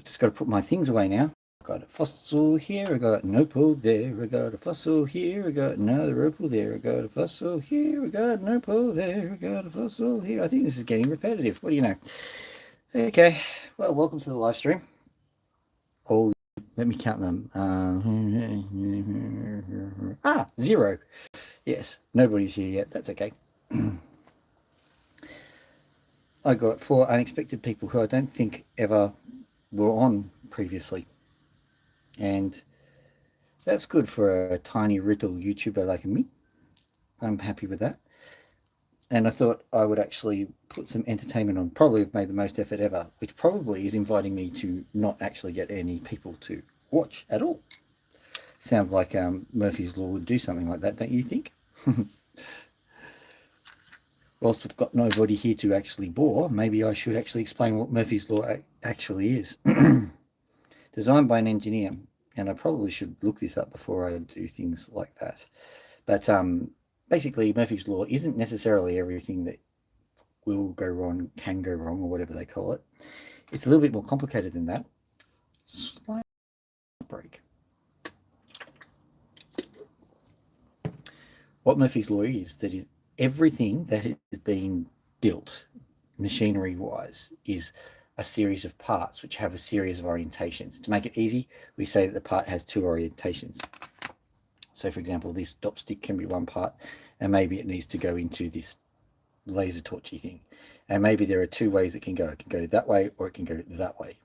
I've just got to put my things away now. I got a fossil here, I got an opal there, I got a fossil here, I got another opal there, I got a fossil here, I got an opal there, I got a fossil here. I think this is getting repetitive. What do you know? Okay, well, welcome to the live stream. All, let me count them. 0. Yes, nobody's here yet. That's okay. I got 4 unexpected people who I don't think ever were on previously. And that's good for a tiny little YouTuber like me. I'm happy with that. And I thought I would actually put some entertainment on. Probably have made the most effort ever, which probably is inviting me to not actually get any people to watch at all. Sounds like Murphy's Law would do something like that, don't you think? Whilst we've got nobody here to actually bore, maybe I should actually explain what Murphy's Law actually is. Designed by an engineer, and I probably should look this up before I do things like that. But basically, Murphy's Law isn't necessarily everything that will go wrong, can go wrong, or whatever they call it. It's a little bit more complicated than that. Slight break. What Murphy's Law is, that is everything that is being built, machinery-wise, is a series of parts which have a series of orientations. To make it easy, we say that the part has 2 orientations. So, for example, this stop stick can be one part, and maybe it needs to go into this laser torchy thing. And maybe there are 2 ways it can go. It can go that way, or it can go that way.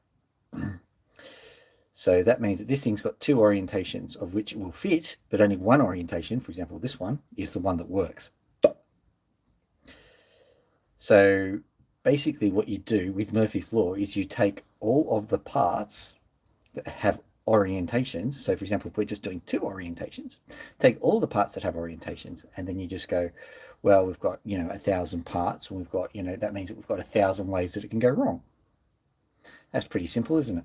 So that means that this thing's got 2 orientations, of which it will fit, but only one orientation, for example, this one, is the one that works. So basically what you do with Murphy's Law is you take all of the parts that have orientations. So for example, if we're just doing 2 orientations, take all the parts that have orientations, and then you just go, well, we've got, 1,000 parts, and we've got, that means that we've got 1,000 ways that it can go wrong. That's pretty simple, isn't it?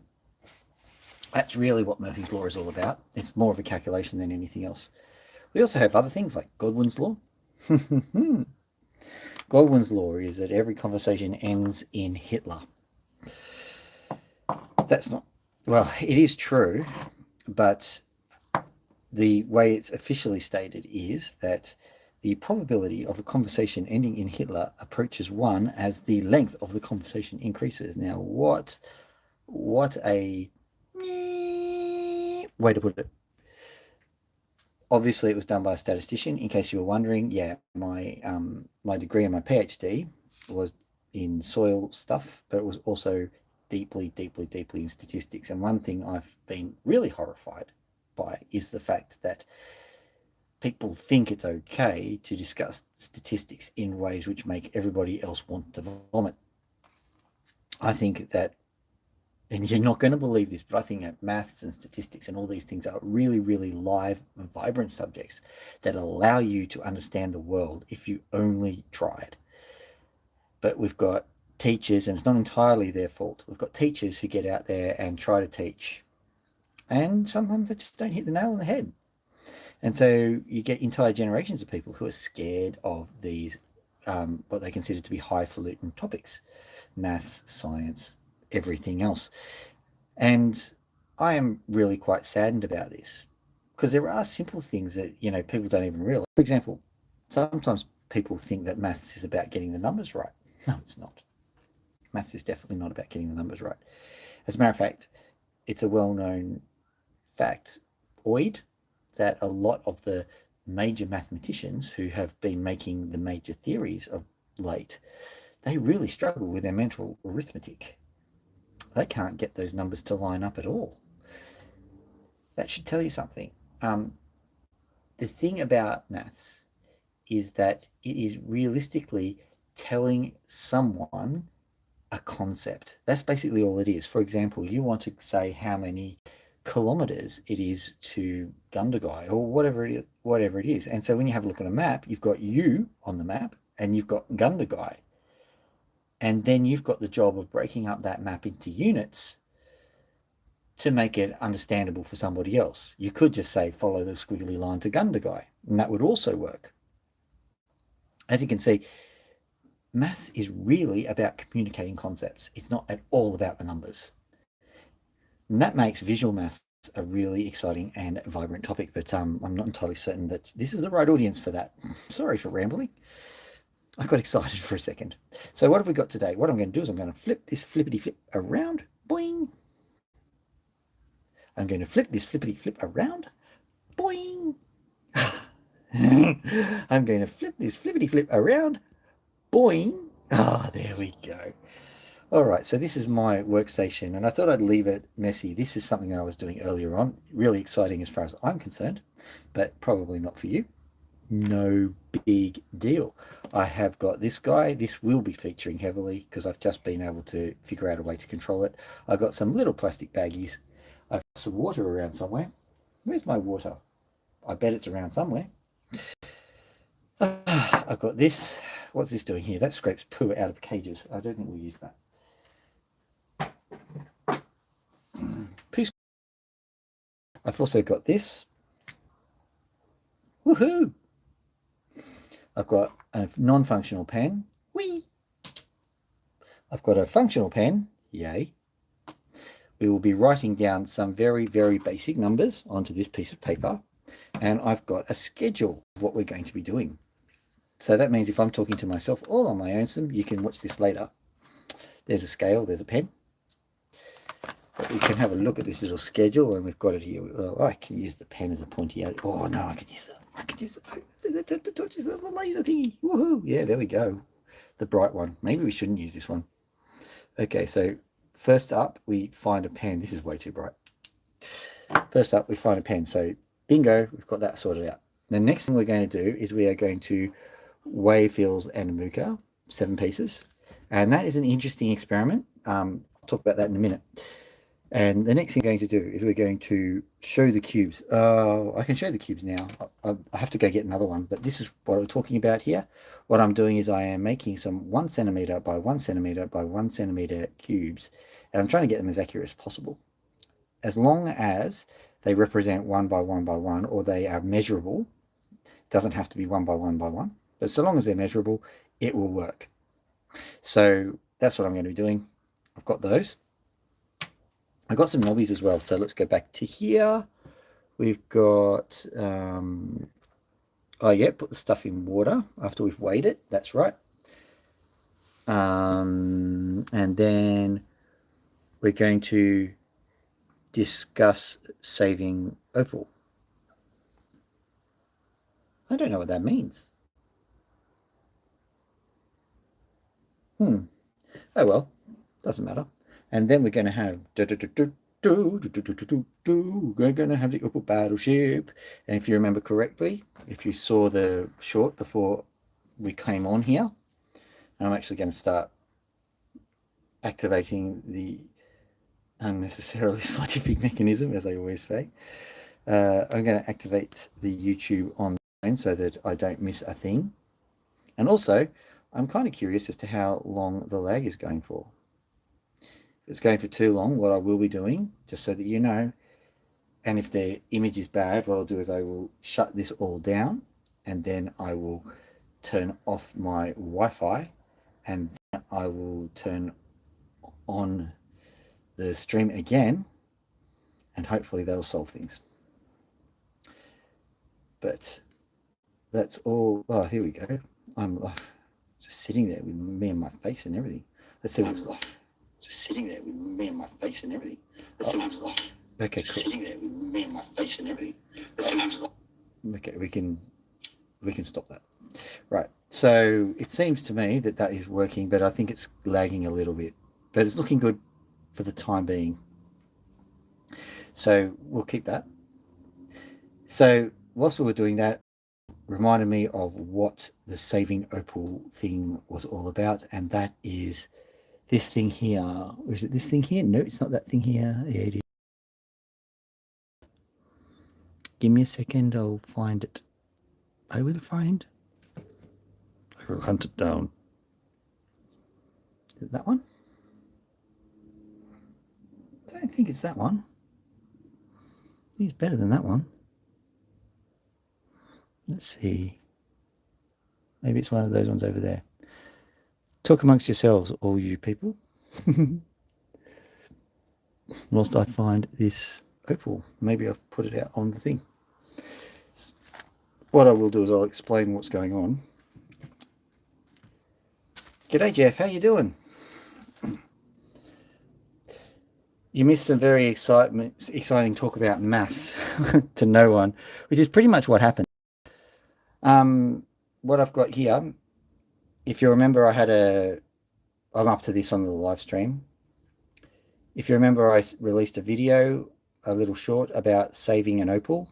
That's really what Murphy's Law is all about. It's more of a calculation than anything else. We also have other things like Godwin's Law. Godwin's Law is that every conversation ends in Hitler. That's not, well, it is true, but the way it's officially stated is that the probability of a conversation ending in Hitler approaches 1 as the length of the conversation increases. Now, what a way to put it. Obviously, it was done by a statistician. In case you were wondering, yeah, my degree and my PhD was in soil stuff, but it was also deeply in statistics. And one thing I've been really horrified by is the fact that people think it's okay to discuss statistics in ways which make everybody else want to vomit. I think that, and you're not going to believe this, but I think that maths and statistics and all these things are really, really live, vibrant subjects that allow you to understand the world if you only tried. But we've got teachers, and it's not entirely their fault. We've got teachers who get out there and try to teach, and sometimes they just don't hit the nail on the head. And so you get entire generations of people who are scared of these, what they consider to be highfalutin topics, maths, science, everything else. And I am really quite saddened about this, because there are simple things that, people don't even realize. For example, sometimes people think that maths is about getting the numbers right. No, it's not. Maths is definitely not about getting the numbers right. As a matter of fact, it's a well-known factoid that a lot of the major mathematicians who have been making the major theories of late, they really struggle with their mental arithmetic. They can't get those numbers to line up at all. That should tell you something. The thing about maths is that it is realistically telling someone a concept. That's basically all it is. For example, you want to say how many kilometers it is to Gundagai, or whatever it is. And so when you have a look at a map, you've got you on the map and you've got Gundagai. And then you've got the job of breaking up that map into units to make it understandable for somebody else. You could just say, follow the squiggly line to Gundagai, and that would also work. As you can see, maths is really about communicating concepts. It's not at all about the numbers. And that makes visual maths a really exciting and vibrant topic, but I'm not entirely certain that this is the right audience for that. Sorry for rambling. I got excited for a second. So what have we got today? What I'm going to do is I'm going to flip this flippity flip around. Boing. I'm going to flip this flippity flip around. Boing. I'm going to flip this flippity flip around. Boing. Ah, there we go. All right, so this is my workstation, and I thought I'd leave it messy. This is something I was doing earlier on. Really exciting as far as I'm concerned, but probably not for you. No big deal. I have got this guy. This will be featuring heavily because I've just been able to figure out a way to control it. I've got some little plastic baggies. I've got some water around somewhere. Where's my water? I bet it's around somewhere. I've got this. What's this doing here? That scrapes poo out of cages. I don't think we'll use that. Poo. I've also got this. Woohoo! I've got a non-functional pen. Whee! I've got a functional pen. Yay. We will be writing down some very, very basic numbers onto this piece of paper. And I've got a schedule of what we're going to be doing. So that means if I'm talking to myself all on my own, you can watch this later. There's a scale, there's a pen. But we can have a look at this little schedule, and we've got it here. Well, I can use the pen as a pointy out. Oh no, I can use the laser thingy. Woohoo! Yeah, there we go. The bright one. Maybe we shouldn't use this one. Okay, so first up, we find a pen. This is way too bright. First up, we find a pen. So bingo, we've got that sorted out. The next thing we're going to do is we are going to weigh Phil's and Mooka, 7 pieces. And that is an interesting experiment. I'll talk about that in a minute. And the next thing we're going to do is we're going to show the cubes. I can show the cubes now. I have to go get another one, but this is what we're talking about here. What I'm doing is I am making some 1 centimeter by 1 centimeter by 1 centimeter cubes, and I'm trying to get them as accurate as possible. As long as they represent 1 by 1 by 1, or they are measurable, it doesn't have to be 1 by 1 by 1, but so long as they're measurable, it will work. So that's what I'm going to be doing. I've got those. I've got some knobbies as well, so let's go back to here. We've got, oh yeah, put the stuff in water after we've weighed it, that's right. And then we're going to discuss saving Opal. I don't know what that means. Oh well, doesn't matter. And then we're going to have we're going to have the Opal Battleship. And if you remember correctly, if you saw the short before we came on here, I'm actually going to start activating the unnecessarily scientific mechanism, as I always say. I'm going to activate the YouTube on the phone so that I don't miss a thing. And also, I'm kind of curious as to how long the lag is going for. If it's going for too long, what I will be doing, just so that you know, and if the image is bad, what I'll do is I will shut this all down, and then I will turn off my Wi-Fi, and then I will turn on the stream again, and hopefully that'll solve things. But that's all. Oh, here we go. I'm just sitting there with me and my face and everything. Let's see what it's like. Just sitting there with me and my face and everything. Let's see what it's like. Okay, cool. Sitting there with me and my face and everything. Let's see what it's like. Okay, we can stop that. Right. So it seems to me that that is working, but I think it's lagging a little bit. But it's looking good for the time being. So we'll keep that. So whilst we were doing that, reminded me of what the Saving Opal thing was all about, and that is this thing here. Or is it this thing here? No, it's not that thing here. Yeah, it is. Give me a second, I'll find it. I will find. I will hunt it down. Is it that one? I don't think it's that one. I think it's better than that one. Let's see. Maybe it's one of those ones over there. Talk amongst yourselves, all you people. whilst I find this opal. Maybe I've put it out on the thing. What I will do is I'll explain what's going on. G'day Jeff, how you doing? You missed some very exciting talk about maths to no one, which is pretty much what happened. What I've got here, if you remember, I'm up to this on the live stream. If you remember, I released a video, a little short, about saving an opal.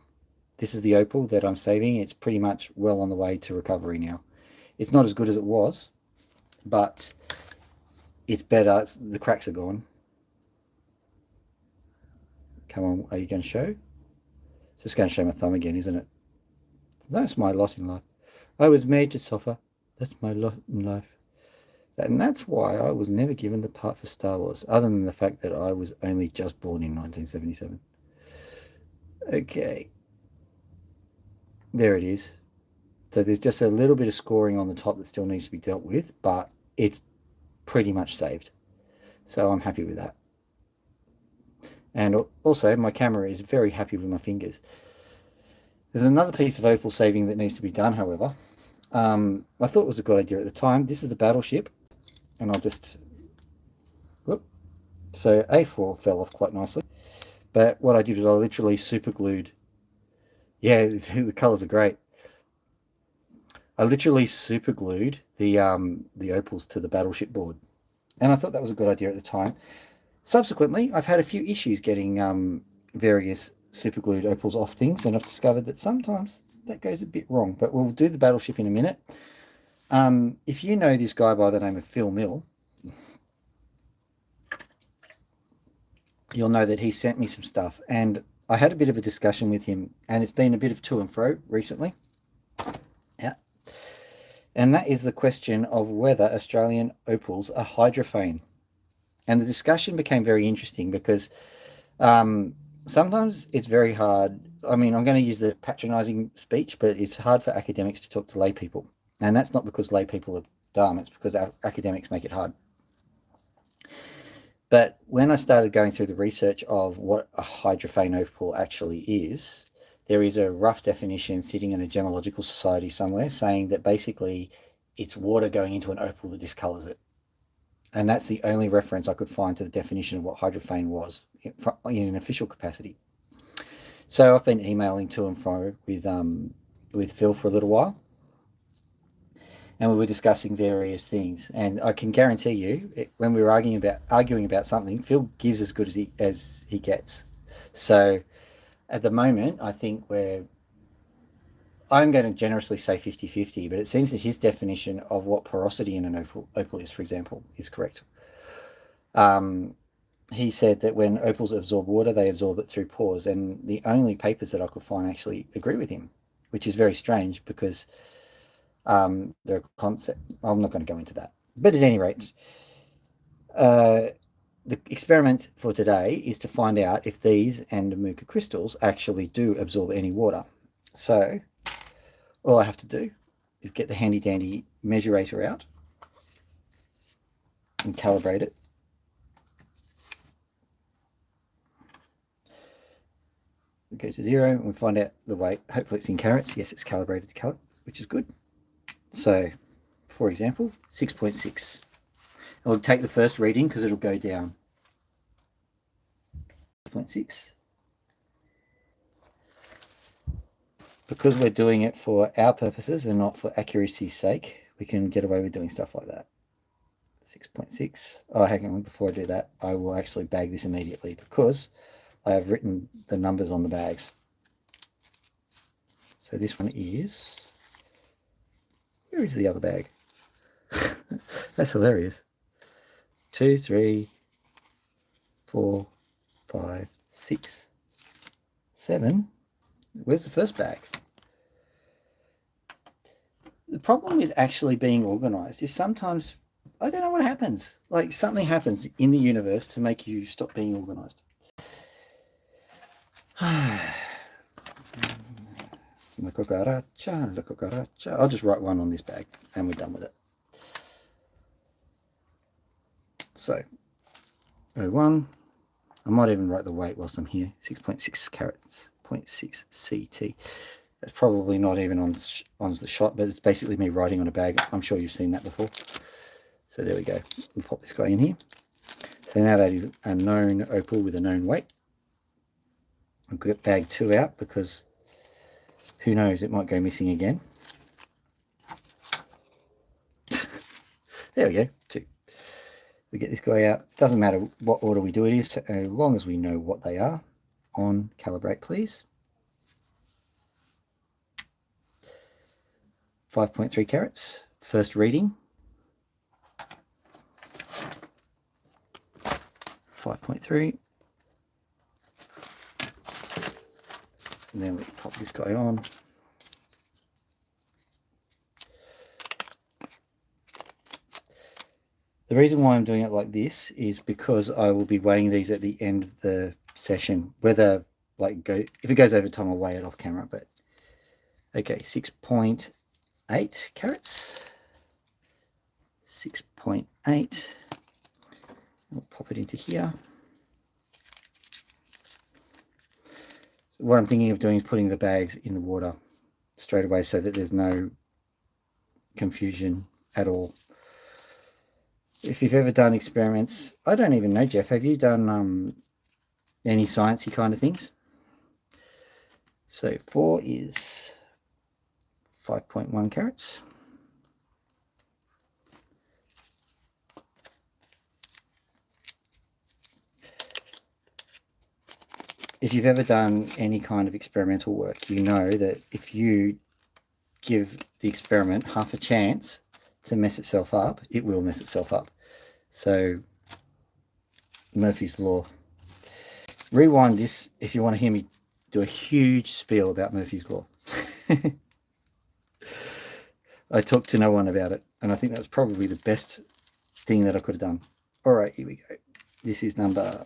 This is the opal that I'm saving. It's pretty much well on the way to recovery now. It's not as good as it was, but it's better. The cracks are gone. Come on, are you going to show? It's just going to show my thumb again, isn't it? That's my lot in life. I was made to suffer. That's my lot in life. And that's why I was never given the part for Star Wars, other than the fact that I was only just born in 1977. Okay. There it is. So there's just a little bit of scoring on the top that still needs to be dealt with, but it's pretty much saved. So I'm happy with that. And also my camera is very happy with my fingers. There's another piece of opal saving that needs to be done, however. I thought it was a good idea at the time. This is the Battleship, and I'll just, whoop. So A4 fell off quite nicely. But what I did was I literally super glued. Yeah, the colors are great. I literally super glued the opals to the Battleship board. And I thought that was a good idea at the time. Subsequently, I've had a few issues getting various super glued opals off things, and I've discovered that sometimes that goes a bit wrong. But we'll do the Battleship in a minute. If you know this guy by the name of Phil Mill, you'll know that he sent me some stuff, and I had a bit of a discussion with him, and it's been a bit of to and fro recently. Yeah. And that is the question of whether Australian opals are hydrophane. And the discussion became very interesting because sometimes it's very hard. I mean, I'm going to use the patronizing speech, but it's hard for academics to talk to lay people. And that's not because lay people are dumb. It's because academics make it hard. But when I started going through the research of what a hydrophane opal actually is, there is a rough definition sitting in a gemological society somewhere saying that basically it's water going into an opal that discolors it. And that's the only reference I could find to the definition of what hydrophane was in an official capacity. So I've been emailing to and fro with Phil for a little while, and we were discussing various things. And I can guarantee you, when we were arguing about something, Phil gives as good as he gets. So at the moment, I think I'm going to generously say 50-50, but it seems that his definition of what porosity in an opal is, for example, is correct. He said that when opals absorb water, they absorb it through pores, and the only papers that I could find actually agree with him, which is very strange because there are concepts. I'm not going to go into that. But at any rate, the experiment for today is to find out if these Andamooka crystals actually do absorb any water. So all I have to do is get the handy dandy measurator out and calibrate it. We go to 0 and we find out the weight. Hopefully it's in carats. Yes, it's calibrated to carat, which is good. So, for example, 6.6. I'll take the first reading because it'll go down. 6.6. Because we're doing it for our purposes and not for accuracy's sake, we can get away with doing stuff like that. 6.6. Oh, hang on, before I do that, I will actually bag this immediately because I have written the numbers on the bags. So this one is, where is the other bag? That's hilarious. 2, 3, 4, 5, 6, 7. Where's the first bag? The problem with actually being organized is sometimes, I don't know what happens. Like something happens in the universe to make you stop being organized. La cucaracha, la cucaracha. I'll just write 1 on this bag and we're done with it. So, 01, I might even write the weight whilst I'm here. 6.6 carats, 0.6 CT. That's probably not even on the shot, but it's basically me writing on a bag. I'm sure you've seen that before. So there we go. We'll pop this guy in here. So now that is a known opal with a known weight. I'll get bag 2 out because who knows, it might go missing again. There we go, 2. We get this guy out. Doesn't matter what order we do it is, as long as we know what they are. On calibrate, please. 5.3 carats. First reading. 5.3. And then we pop this guy on. The reason why I'm doing it like this is because I will be weighing these at the end of the session. Whether if it goes over time, I'll weigh it off camera. But okay, 6.8 carats. 6.8. We'll pop it into here. So what I'm thinking of doing is putting the bags in the water straight away so that there's no confusion at all. If you've ever done experiments, I don't even know, Jeff, have you done any sciencey kind of things? So 4 is 5.1 carats. If you've ever done any kind of experimental work, you know that if you give the experiment half a chance to mess itself up, it will mess itself up. So Murphy's Law. Rewind this if you want to hear me do a huge spiel about Murphy's Law. I talked to no one about it, and I think that was probably the best thing that I could have done. All right, here we go. This is number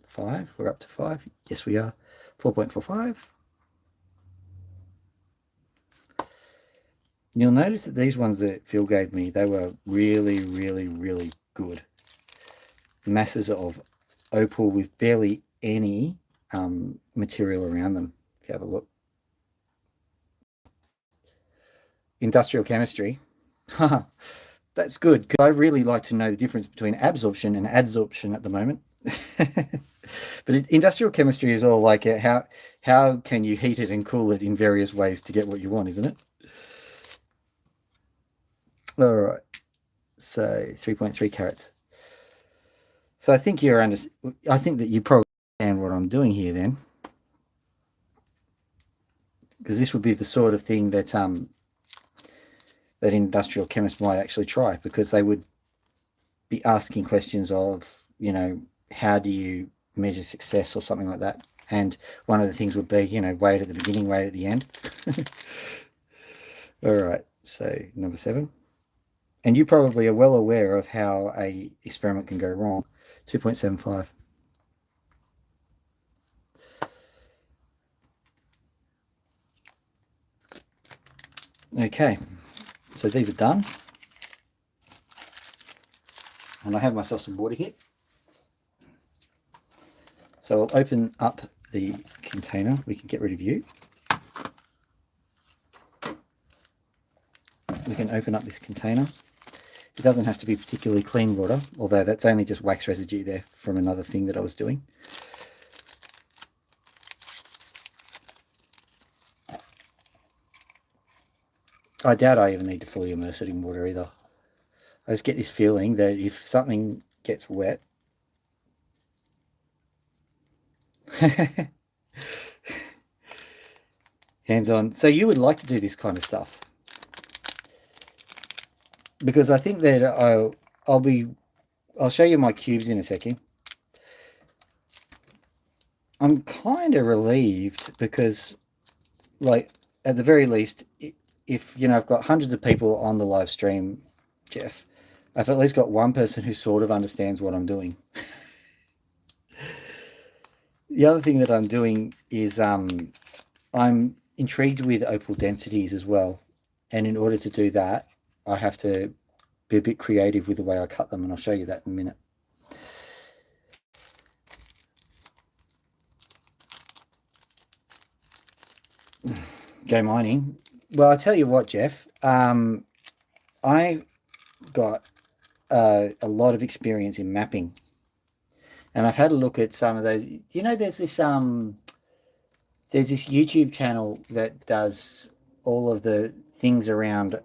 5. We're up to 5. Yes, we are. 4.45. You'll notice that these ones that Phil gave me, they were really, really, really good. Masses of opal with barely any material around them, if you have a look. Industrial chemistry. That's good, because I really like to know the difference between absorption and adsorption at the moment. But industrial chemistry is all like how can you heat it and cool it in various ways to get what you want, isn't it? All right, so 3.3 carats. So I think I think that you probably understand what I'm doing here then, because this would be the sort of thing that that industrial chemists might actually try, because they would be asking questions of, you know, how do you measure success or something like that. And one of the things would be, you know, weight at the beginning, weight at the end. All right, so number 7. And you probably are well aware of how a experiment can go wrong. 2.75. Okay, so these are done. And I have myself some water here. So I'll open up the container. We can get rid of you. We can open up this container. It doesn't have to be particularly clean water, although that's only just wax residue there from another thing that I was doing. I doubt I even need to fully immerse it in water either. I just get this feeling that if something gets wet, hands on. So you would like to do this kind of stuff, because I think that I'll show you my cubes in a second. I'm kind of relieved because, like, at the very least, if, you know, I've got hundreds of people on the live stream, Jeff, I've at least got one person who sort of understands what I'm doing. The other thing that I'm doing is I'm intrigued with opal densities as well. And in order to do that, I have to be a bit creative with the way I cut them, and I'll show you that in a minute. go mining. Well, I tell you what, Jeff. I got a lot of experience in mapping, and I've had a look at some of those. You know, there's this YouTube channel that does all of the things around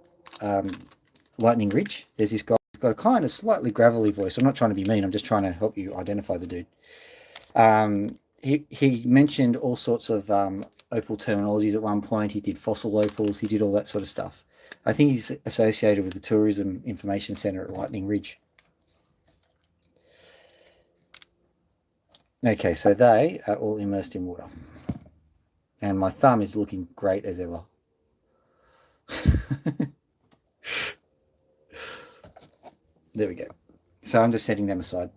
Lightning Ridge. There's this guy who's got a kind of slightly gravelly voice. I'm not trying to be mean. I'm just trying to help you identify the dude. He mentioned all sorts of opal terminologies at one point. He did fossil opals. He did all that sort of stuff. I think he's associated with the Tourism Information Centre at Lightning Ridge. Okay, so they are all immersed in water. And my thumb is looking great as ever. There we go. So I'm just setting them aside.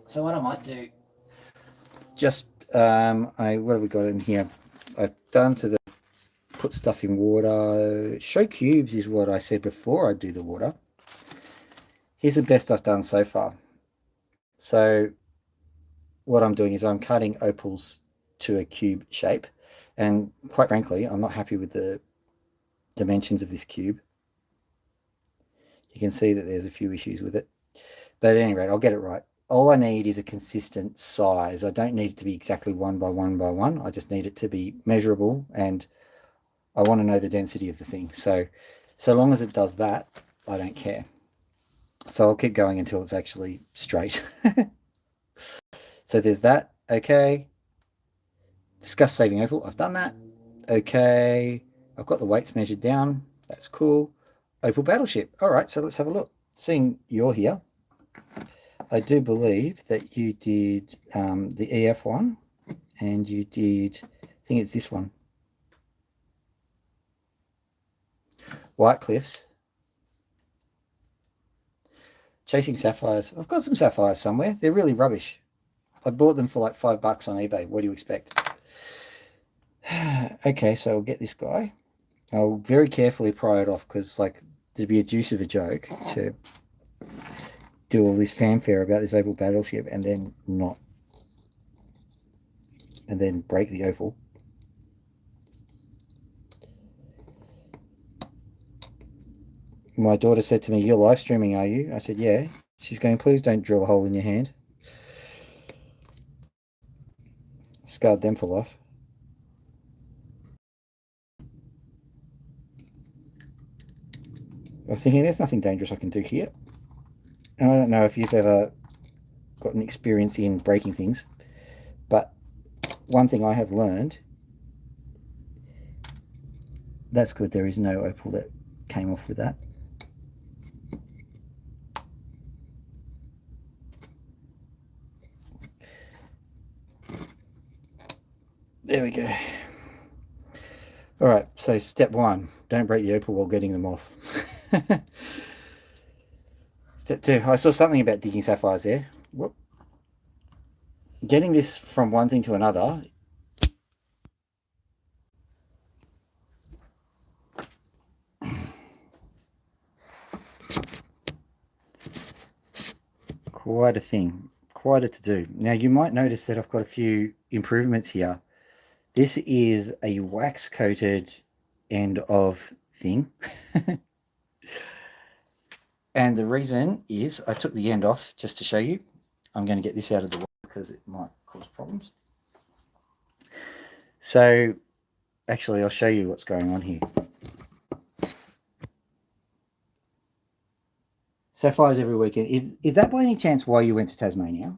So what I might do, just, what have we got in here? I've done to the put stuff in water. Show cubes is what I said before I do the water. Here's the best I've done so far. So what I'm doing is I'm cutting opals to a cube shape. And quite frankly, I'm not happy with the dimensions of this cube. You can see that there's a few issues with it. But at any rate, I'll get it right. All I need is a consistent size. I don't need it to be exactly 1 by 1 by 1. I just need it to be measurable, and I want to know the density of the thing. So long as it does that, I don't care. So I'll keep going until it's actually straight. So there's that. Okay. Discuss saving opal. I've done that. Okay. I've got the weights measured down. That's cool. Opal Battleship. All right, so let's have a look. Seeing you're here, I do believe that you did the EF1, and you did, I think it's this one. White Cliffs. Chasing sapphires. I've got some sapphires somewhere. They're really rubbish. I bought them for like $5 on eBay. What do you expect? Okay, so I'll get this guy. I'll very carefully pry it off, because like there'd be a deuce of a joke to do all this fanfare about this opal battleship and then not, and then break the opal. My daughter said to me, "You're live streaming, are you?" I said, "Yeah." She's going, "Please don't drill a hole in your hand." Scarred them for life. I was thinking, there's nothing dangerous I can do here. And I don't know if you've ever got an experience in breaking things, but one thing I have learned, that's good, there is no opal that came off with that. There we go. All right, so step 1, don't break the opal while getting them off. Step 2, I saw something about digging sapphires there. Whoop. Getting this from one thing to another. Quite a thing, quite a to-do. Now you might notice that I've got a few improvements here. This is a wax-coated end of thing. And the reason is I took the end off just to show you. I'm going to get this out of the way because it might cause problems. So actually, I'll show you what's going on here. Sapphires every weekend. Is that by any chance why you went to Tasmania?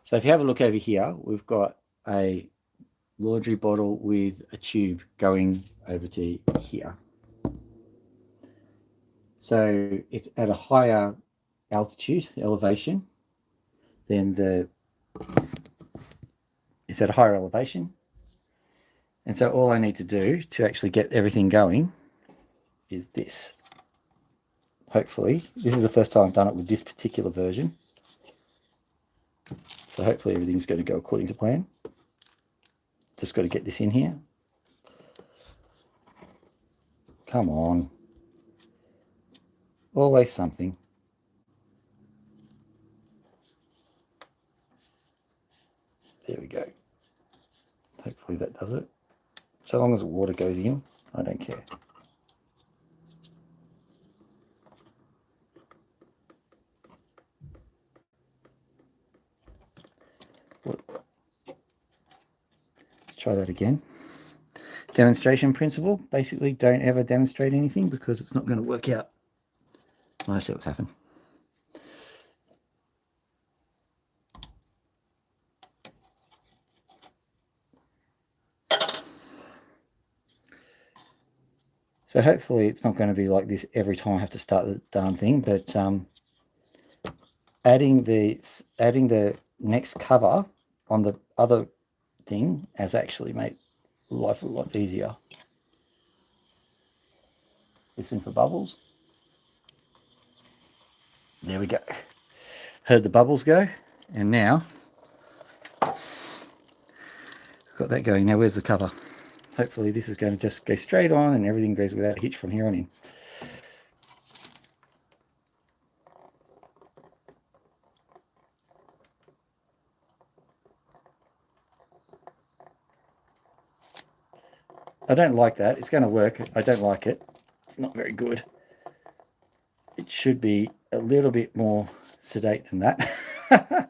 So if you have a look over here, we've got a laundry bottle with a tube going over to here. So it's at a higher altitude, elevation, than it's at a higher elevation. And so all I need to do to actually get everything going is this. Hopefully, this is the first time I've done it with this particular version. So hopefully everything's going to go according to plan. Just got to get this in here. Come on. Always something. There we go. Hopefully that does it. So long as water goes in, I don't care. Let's try that again. Demonstration principle. Basically, don't ever demonstrate anything because it's not going to work out. I see what's happened. So hopefully it's not going to be like this every time I have to start the darn thing, but adding the next cover on the other thing has actually made life a lot easier. Listen for bubbles. There we go. Heard the bubbles go, and now got that going. Now where's the cover? Hopefully this is going to just go straight on and everything goes without a hitch from here on in. I don't like that. It's going to work. I don't like it. It's not very good. It should be a little bit more sedate than that.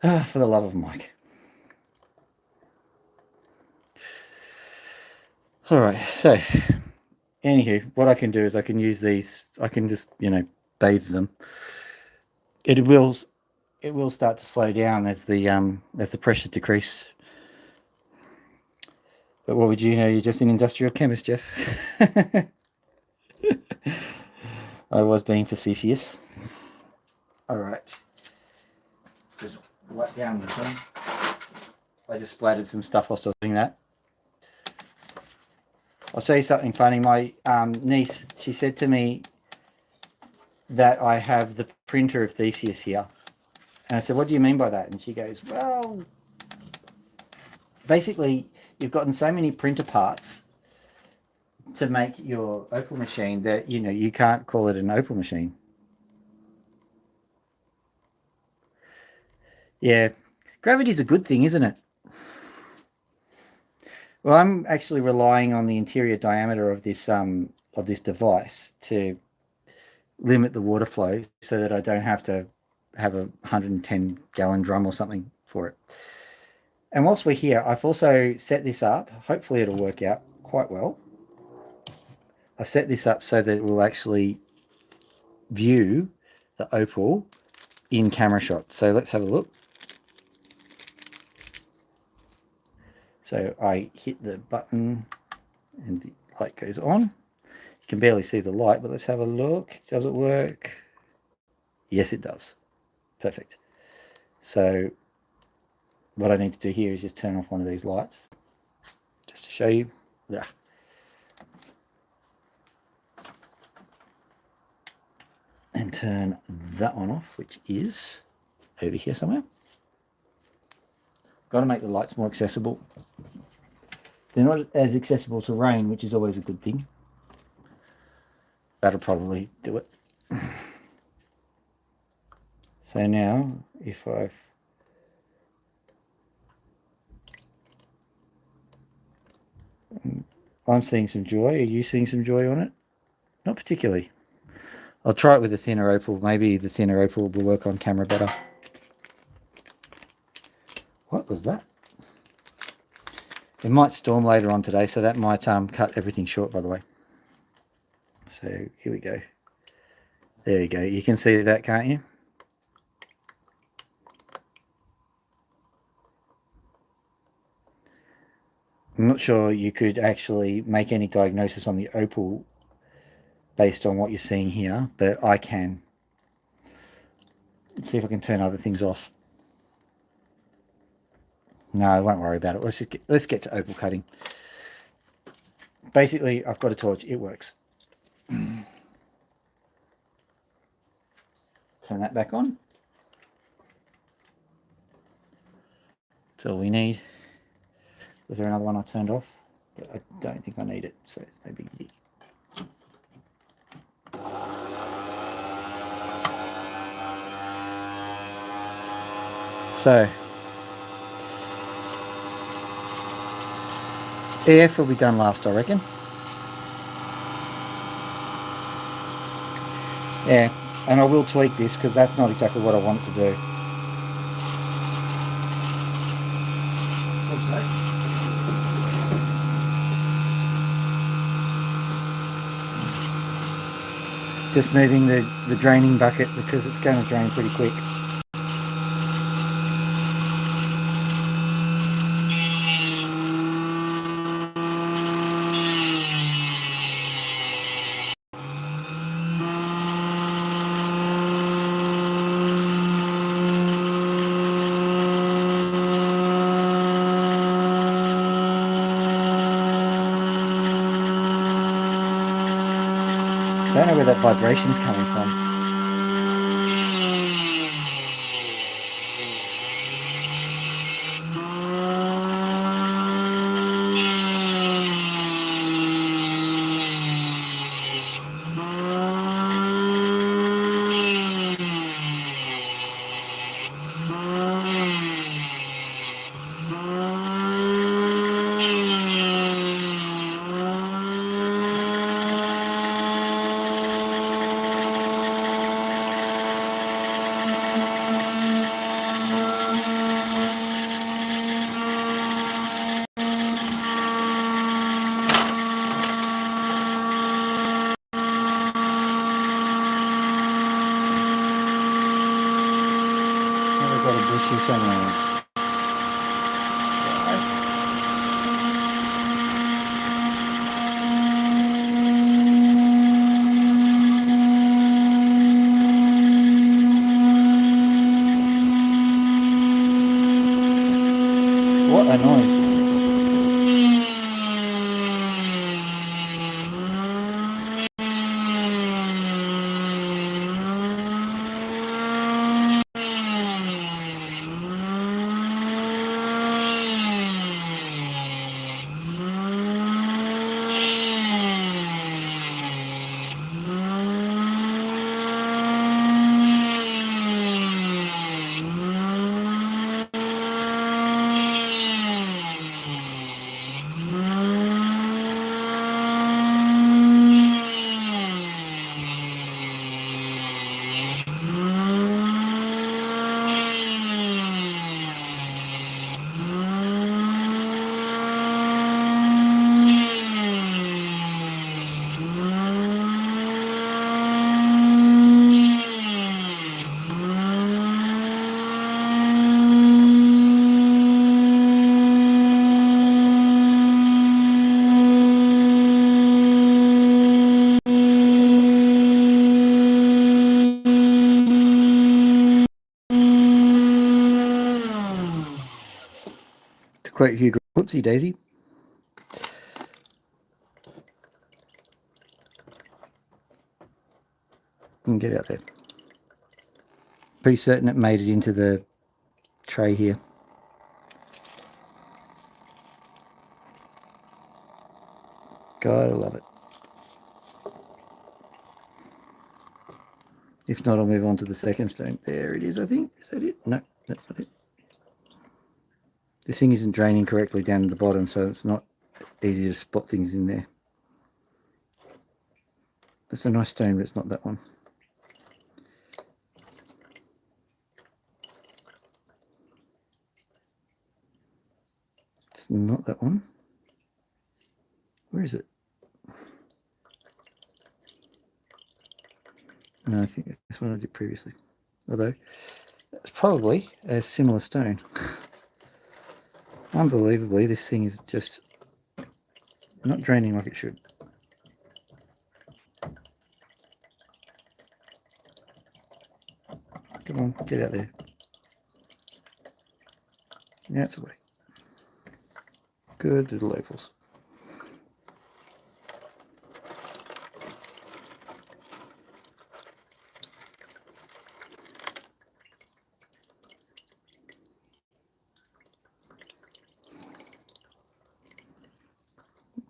For the love of Mike. All right, so anywho, what I can do is I can use these. I can just, bathe them. It will start to slow down as the pressure decreases. But what would you know? You're just an industrial chemist, Jeff. I was being facetious. All right. Just wipe down the thing. I just splattered some stuff whilst I was doing that. I'll show you something funny. My niece, she said to me that I have the printer of Theseus here. And I said, what do you mean by that? And she goes, well, basically, you've gotten so many printer parts to make your Opal machine that, you can't call it an Opal machine. Yeah, gravity's a good thing, isn't it? Well, I'm actually relying on the interior diameter of this device to limit the water flow so that I don't have to have a 110-gallon drum or something for it. And whilst we're here, I've also set this up. Hopefully it'll work out quite well. I've set this up so that it will actually view the Opal in camera shot. So let's have a look. So I hit the button and the light goes on. You can barely see the light, but let's have a look. Does it work? Yes, it does. Perfect. So what I need to do here is just turn off one of these lights just to show you. Yeah. And turn that one off, which is over here somewhere. Got to make the lights more accessible. They're not as accessible to rain, which is always a good thing. That'll probably do it. So now, if I'm seeing some joy. Are you seeing some joy on it? Not particularly. I'll try it with a thinner Opal. Maybe the thinner Opal will work on camera better. What was that? It might storm later on today, so that might cut everything short, by the way. So here we go. There you go. You can see that, can't you? I'm not sure you could actually make any diagnosis on the Opal based on what you're seeing here, but I can. Let's see if I can turn other things off. No, I won't worry about it. Let's get to Opal cutting. Basically, I've got a torch. It works. Turn that back on. That's all we need. Was there another one I turned off? But I don't think I need it, so it's no big deal. So EF will be done last, I reckon. Yeah, and I will tweak this because that's not exactly what I want it to do. What's that? Just moving the draining bucket because it's going to drain pretty quick. I don't know where that vibration's coming from. I've got a bush here somewhere. What a noise. To quote Hugo, whoopsie daisy. And get out there. Pretty certain it made it into the tray here. Gotta love it. If not, I'll move on to the second stone. There it is, I think. Is that it? No, that's not it. This thing isn't draining correctly down at the bottom, so it's not easy to spot things in there. That's a nice stone, but it's not that one. It's not that one. Where is it? No, I think that's what I did previously. Although, it's probably a similar stone. Unbelievably, this thing is just not draining like it should. Come on, get out there. Now it's away. Good little opals.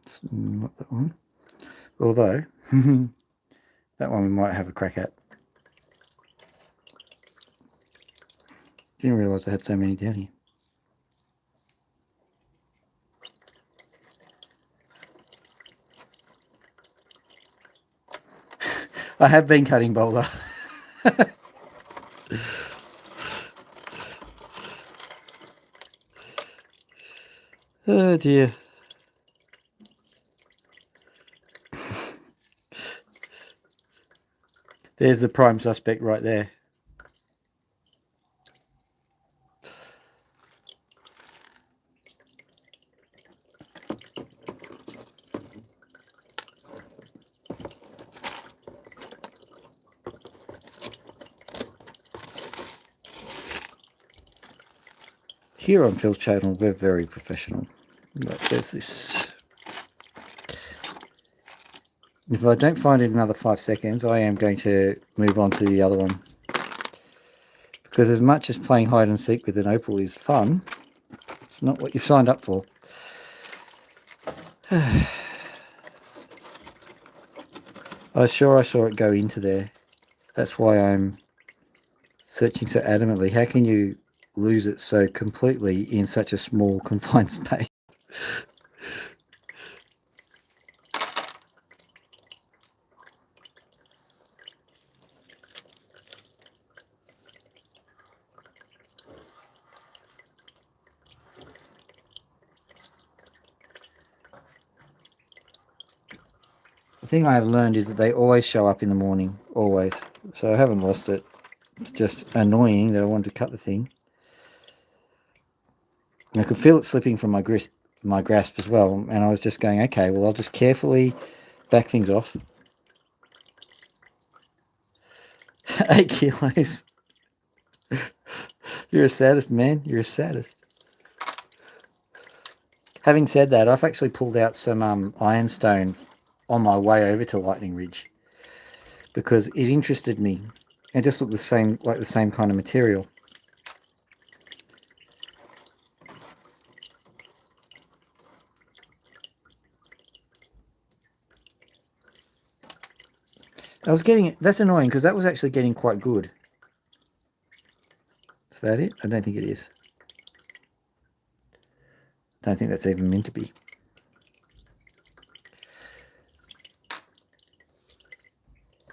It's not that one. Although, that one we might have a crack at. Didn't realise I had so many down here. I have been cutting boulder. Oh dear. There's the prime suspect right there. Here on Phil's channel, we're very professional. Like, there's this. If I don't find it in another 5 seconds, I am going to move on to the other one. Because as much as playing hide and seek with an opal is fun, it's not what you've signed up for. I was sure I saw it go into there. That's why I'm searching so adamantly. How can you lose it so completely in such a small confined space? The thing I have learned is that they always show up in the morning, always. So I haven't lost it. It's just annoying that I wanted to cut the thing. And I could feel it slipping from my grasp as well. And I was just going, okay, well, I'll just carefully back things off. 8 kilos. You're a sadist, man. You're a sadist. Having said that, I've actually pulled out some ironstone on my way over to Lightning Ridge because it interested me. It just looked the same, like the same kind of material. I was getting, that's annoying because that was actually getting quite good. Is that it? I don't think it is. Don't think that's even meant to be.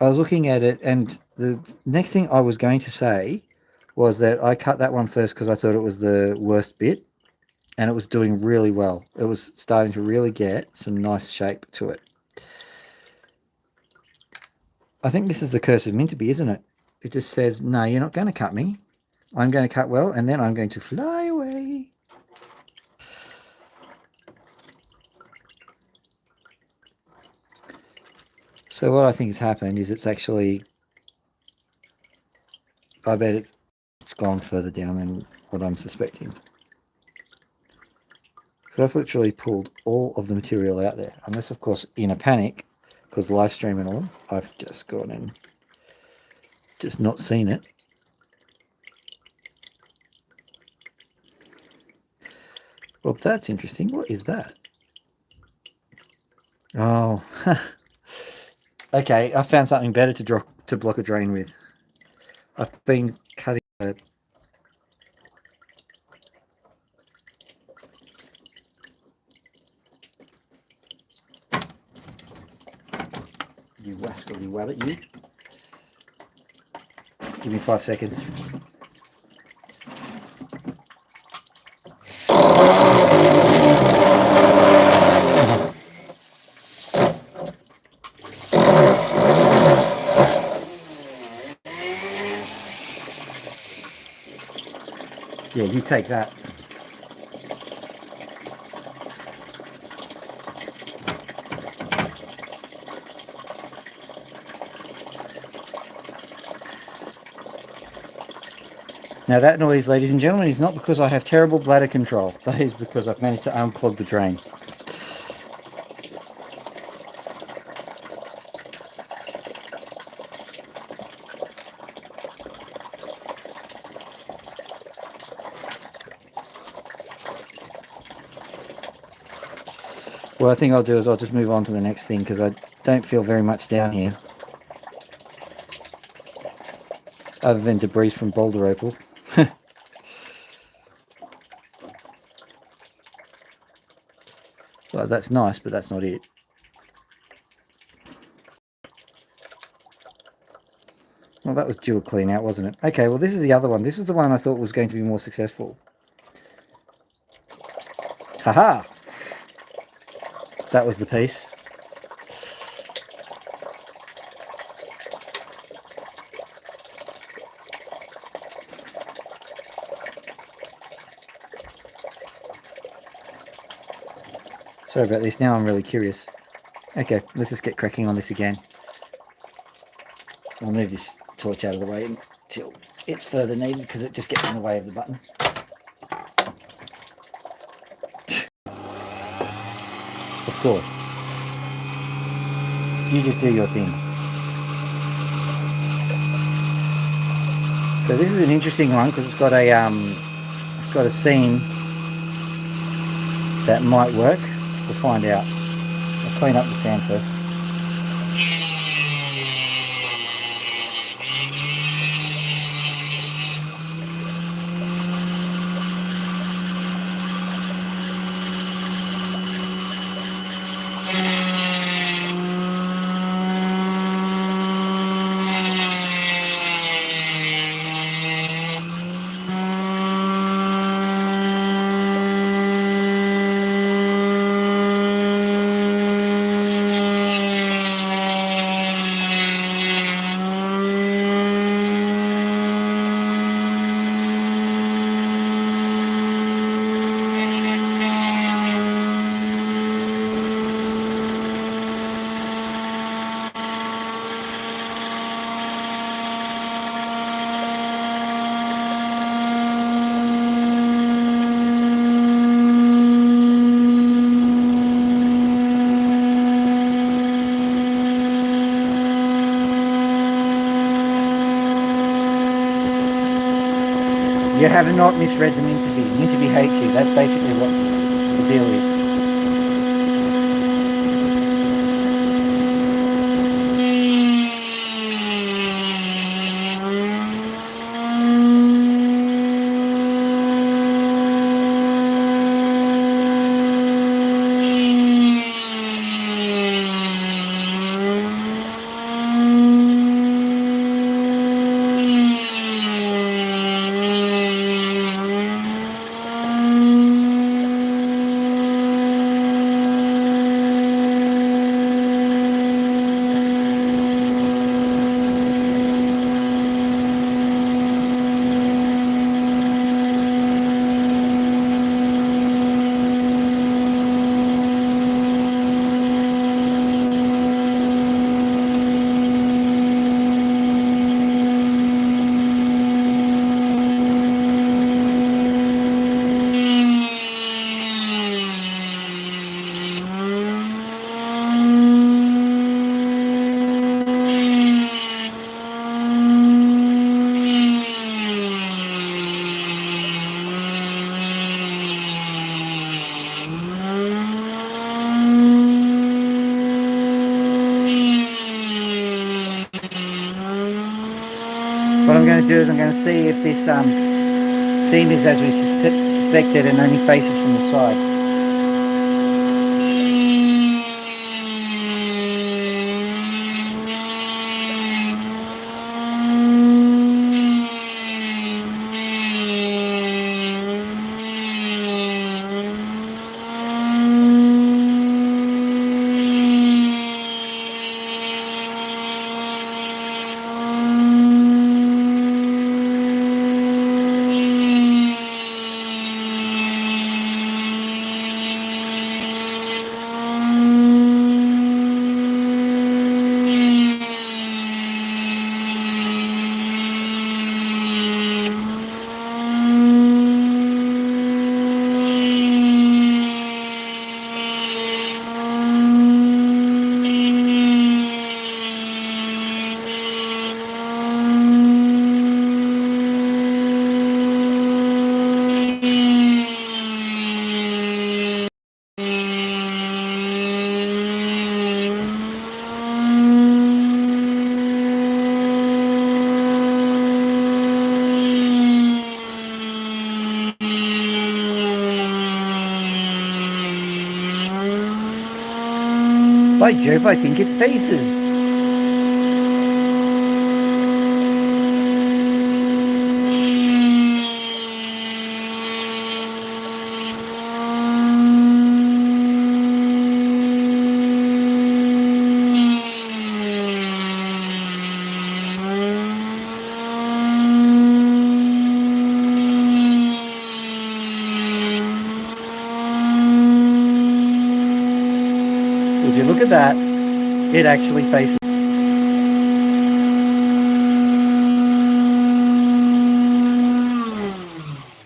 I was looking at it, and the next thing I was going to say was that I cut that one first because I thought it was the worst bit, and it was doing really well. It was starting to really get some nice shape to it. I think this is the curse of Minterby, isn't it? It just says, no, you're not going to cut me. I'm going to cut well, and then I'm going to fly away. So what I think has happened is it's actually, I bet it's gone further down than what I'm suspecting. So I've literally pulled all of the material out there, unless of course in a panic, because live stream and all, I've just gone and just not seen it. Well, that's interesting. What is that? Oh, okay. I found something better to block a drain with. I've been cutting a you rascally wabbit, you. Give me 5 seconds. Yeah, you take that. Now that noise, ladies and gentlemen, is not because I have terrible bladder control. That is because I've managed to unclog the drain. What I think I'll do is I'll just move on to the next thing because I don't feel very much down here. Other than debris from boulder opal. Well, that's nice, but that's not it. Well, that was dual clean out, wasn't it? Okay, well, this is the other one. This is the one I thought was going to be more successful. Haha! That was the piece. Sorry about this. Now I'm really curious. Okay, let's just get cracking on this again. I'll move this torch out of the way until it's further needed because it just gets in the way of the button. Of course. You just do your thing. So this is an interesting one because it's got a seam that might work. We'll find out. I'll clean up the sand first. You have not misread the Minterby. Minterby hates you. That's basically what the deal is. What I'm going to do is I'm going to see if this seam is as we suspected and only faces from the side. By Jove, I think it faces. Would you look at that? It actually faces.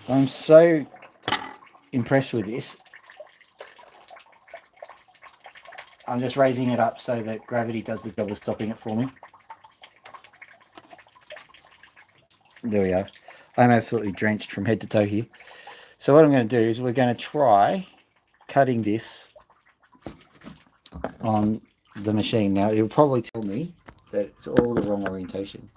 I'm so impressed with this. I'm just raising it up so that gravity does the job of stopping it for me. There we go. I'm absolutely drenched from head to toe here. So what I'm going to do is we're going to try cutting this on the machine. Now, it'll probably tell me that it's all the wrong orientation.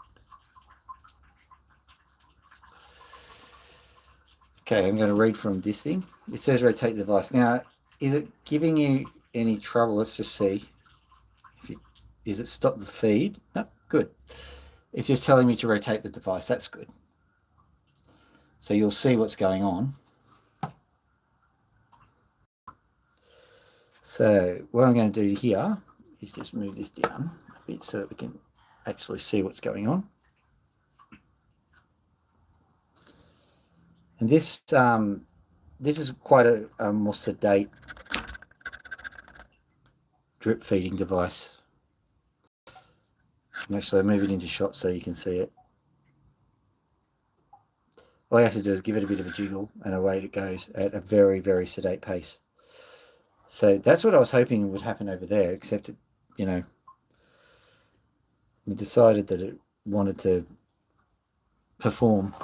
Okay, I'm going to read from this thing. It says rotate the device. Now, is it giving you any trouble? Let's just see. Is it stop the feed? No, good. It's just telling me to rotate the device. That's good. So you'll see what's going on. So what I'm going to do here is just move this down a bit so that we can actually see what's going on. And this is quite a more sedate drip feeding device. Actually, I'll move it into shot so you can see it. All you have to do is give it a bit of a jiggle and away it goes at a very, very sedate pace. So that's what I was hoping would happen over there, except it, you know, it decided that it wanted to perform.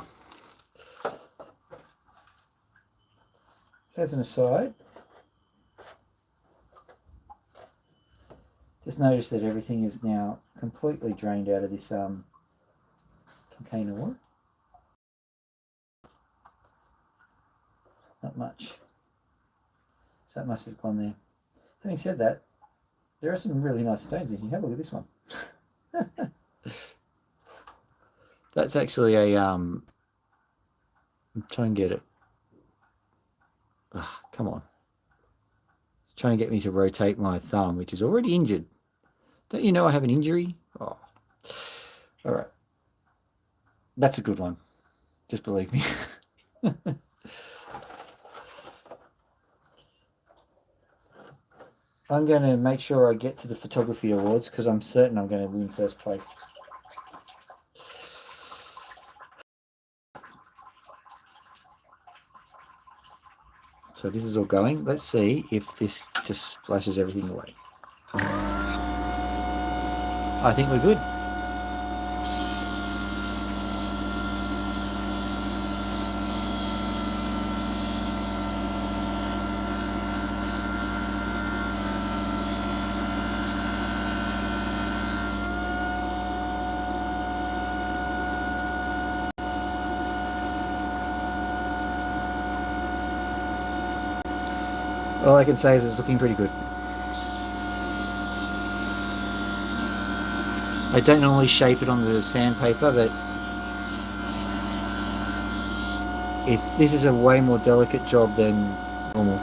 As an aside, just notice that everything is now completely drained out of this container water. Not much. So that must have gone there. Having said that, there are some really nice stones in here. Have a look at this one. That's actually a I'm trying to get it. Oh, come on. It's trying to get me to rotate my thumb, which is already injured. Don't you know I have an injury? Oh. All right. That's a good one. Just believe me. I'm going to make sure I get to the photography awards because I'm certain I'm going to win first place. So this is all going. Let's see if this just splashes everything away. I think we're good. All I can say is it's looking pretty good. I don't normally shape it on the sandpaper, but this is a way more delicate job than normal.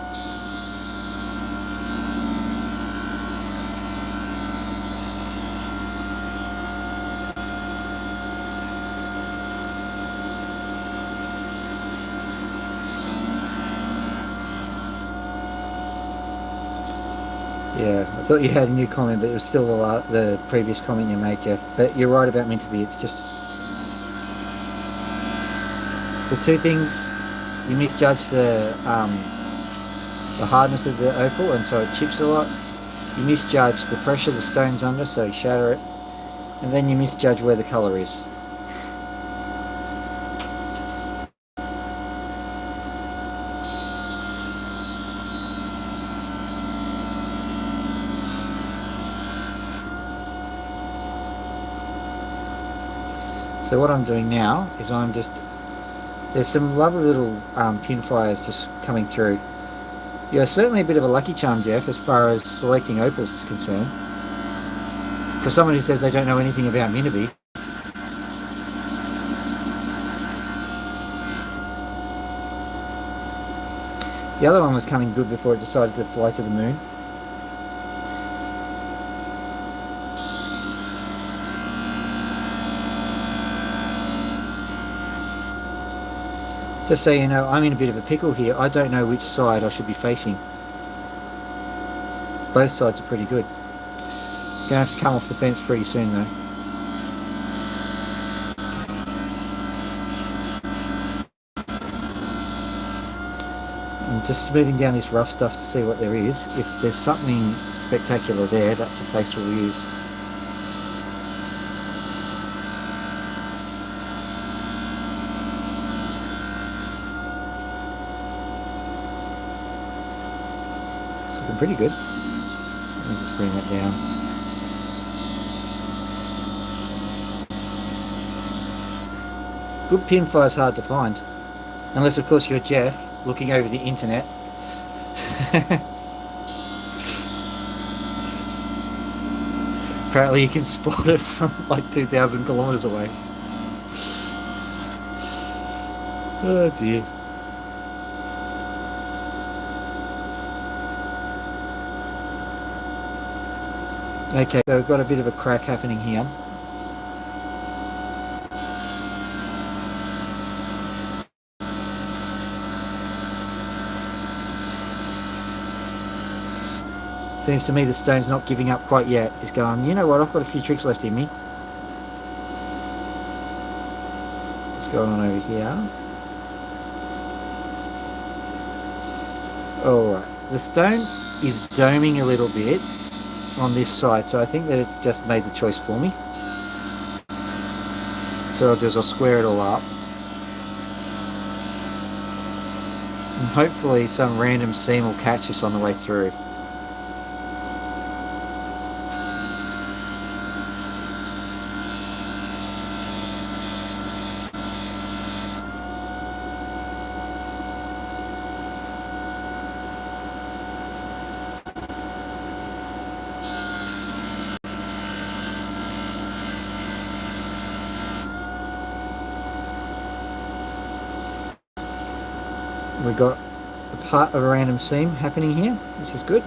Yeah, I thought you had a new comment, but it was still the previous comment you made, Jeff. But you're right about meant to be. It's just the two things. You misjudge the hardness of the opal, and so it chips a lot. You misjudge the pressure the stone's under, so you shatter it, and then you misjudge where the colour is. So what I'm doing now is there's some lovely little pinfires just coming through. You're certainly a bit of a lucky charm, Jeff, as far as selecting opals is concerned. For someone who says they don't know anything about Minabee. The other one was coming good before it decided to fly to the moon. Just so you know, I'm in a bit of a pickle here. I don't know which side I should be facing. Both sides are pretty good. Gonna have to come off the fence pretty soon though. I'm just smoothing down this rough stuff to see what there is. If there's something spectacular there, that's the face we'll use. It's looking pretty good. Let me just bring that down. Good pinfire is hard to find. Unless, of course, you're Jeff, looking over the internet. Apparently you can spot it from like 2,000 kilometers away. Oh dear. Okay, so we've got a bit of a crack happening here. Seems to me the stone's not giving up quite yet. It's going, you know what, I've got a few tricks left in me. What's going on over here? Alright, the stone is doming a little bit on this side, so I think that it's just made the choice for me. So what I'll do is I'll square it all up. And hopefully some random seam will catch us on the way through. We've got a part of a random seam happening here, which is good.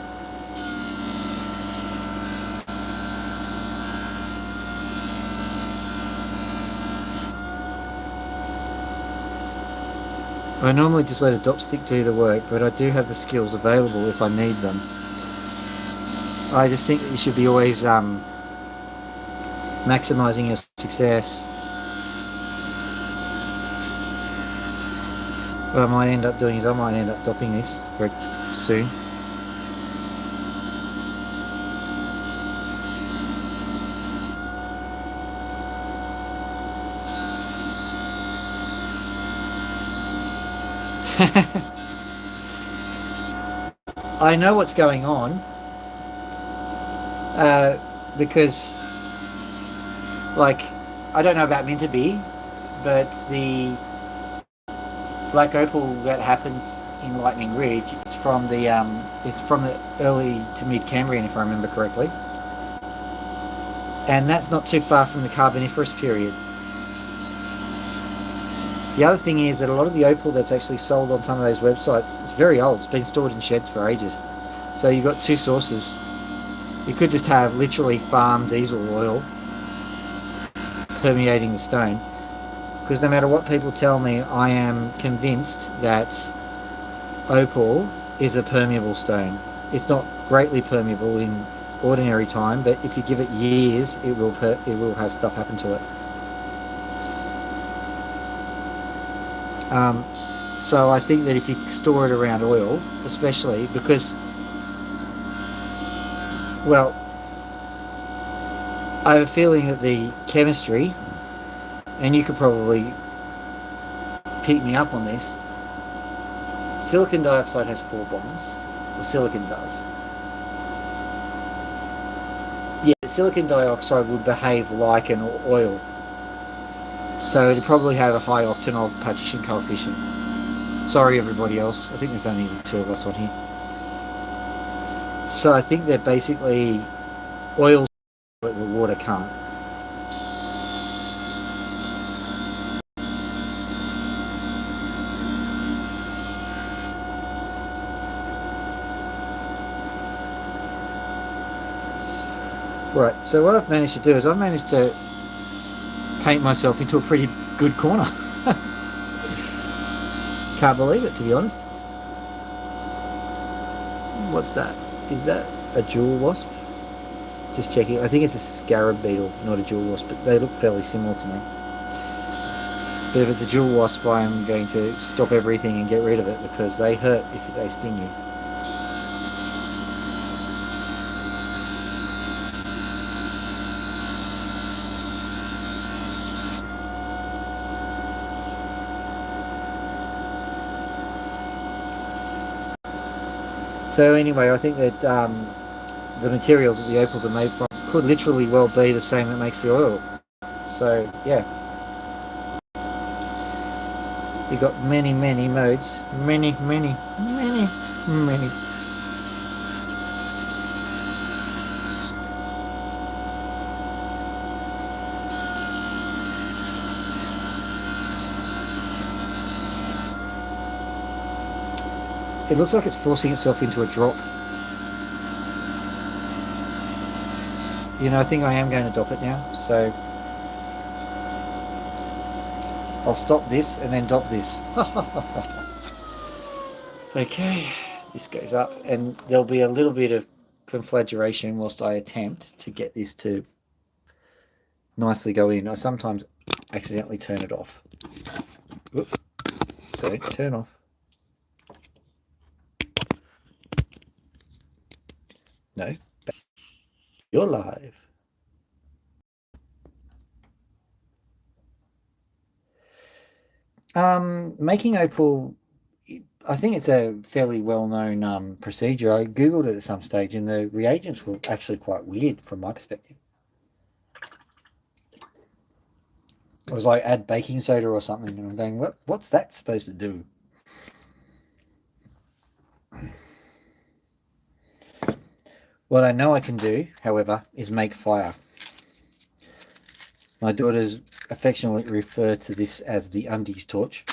I normally just let a dop stick do the work, but I do have the skills available if I need them. I just think that you should be always maximising your success. What I might end up doing is I might end up dopping this very soon. I know what's going on because, like, I don't know about Minterby, but the black opal that happens in Lightning Ridge is from the early to mid Cambrian, if I remember correctly, and that's not too far from the Carboniferous period. The other thing is that a lot of the opal that's actually sold on some of those websites, it's very old. It's been stored in sheds for ages. So you've got two sources. You could just have literally farm diesel oil permeating the stone. Because no matter what people tell me, I am convinced that opal is a permeable stone. It's not greatly permeable in ordinary time, but if you give it years, it will have stuff happen to it. So I think that if you store it around oil, especially because, well, I have a feeling that the chemistry, and you could probably pick me up on this, silicon dioxide has 4 bonds, or silicon does. Yeah, silicon dioxide would behave like an oil. So it'd probably have a high octanol partition coefficient. Sorry everybody else, I think there's only the 2 of us on here. So I think that basically oils but the water can't. Right, so what I've managed to do is I've managed to paint myself into a pretty good corner. Can't believe it, to be honest. What's that? Is that a jewel wasp. Just checking. I think it's a scarab beetle, not a jewel wasp, but they look fairly similar to me. But if it's a jewel wasp, I'm going to stop everything and get rid of it because they hurt if they sting you. So anyway, I think that the materials that the opals are made from could literally well be the same that makes the oil. So yeah, you've got many modes, many. It looks like it's forcing itself into a drop. You know, I think I am going to dop it now, so I'll stop this and then dop this. Okay, this goes up, and there'll be a little bit of conflagration whilst I attempt to get this to nicely go in. I sometimes accidentally turn it off. Whoop. So turn off. No, you're live. Making opal, I think it's a fairly well-known procedure. I googled it at some stage, and the reagents were actually quite weird from my perspective. It was like add baking soda or something, and I'm going, what's that supposed to do? What I know I can do, however, is make fire. My daughters affectionately refer to this as the undies torch.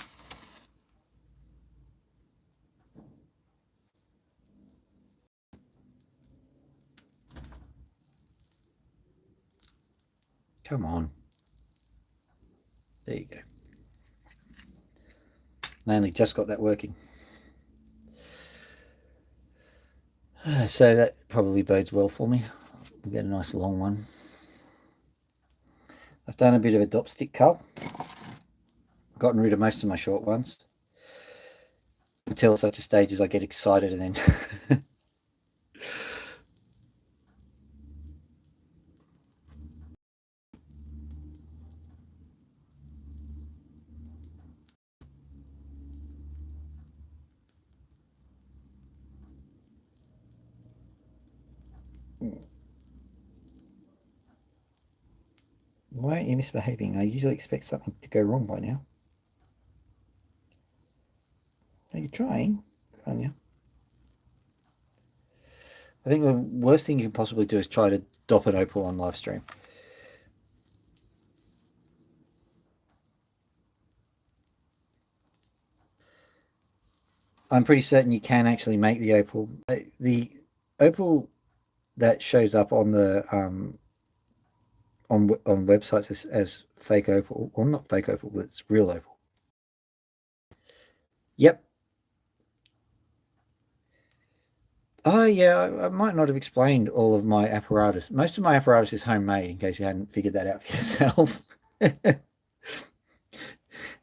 Come on. There you go. I only just got that working. So that probably bodes well for me. We'll get a nice long one. I've done a bit of a dop stick cull. Gotten rid of most of my short ones. Until such a stage as I get excited and then... Why aren't you misbehaving? I usually expect something to go wrong by now. Are you trying? Good on you. I think the worst thing you can possibly do is try to dop an opal on live stream. I'm pretty certain you can actually make the opal. The opal that shows up on the on websites as fake opal, or not fake opal, it's real opal. Yep. Oh yeah, I might not have explained all of my apparatus. Most of my apparatus is homemade, in case you hadn't figured that out for yourself. And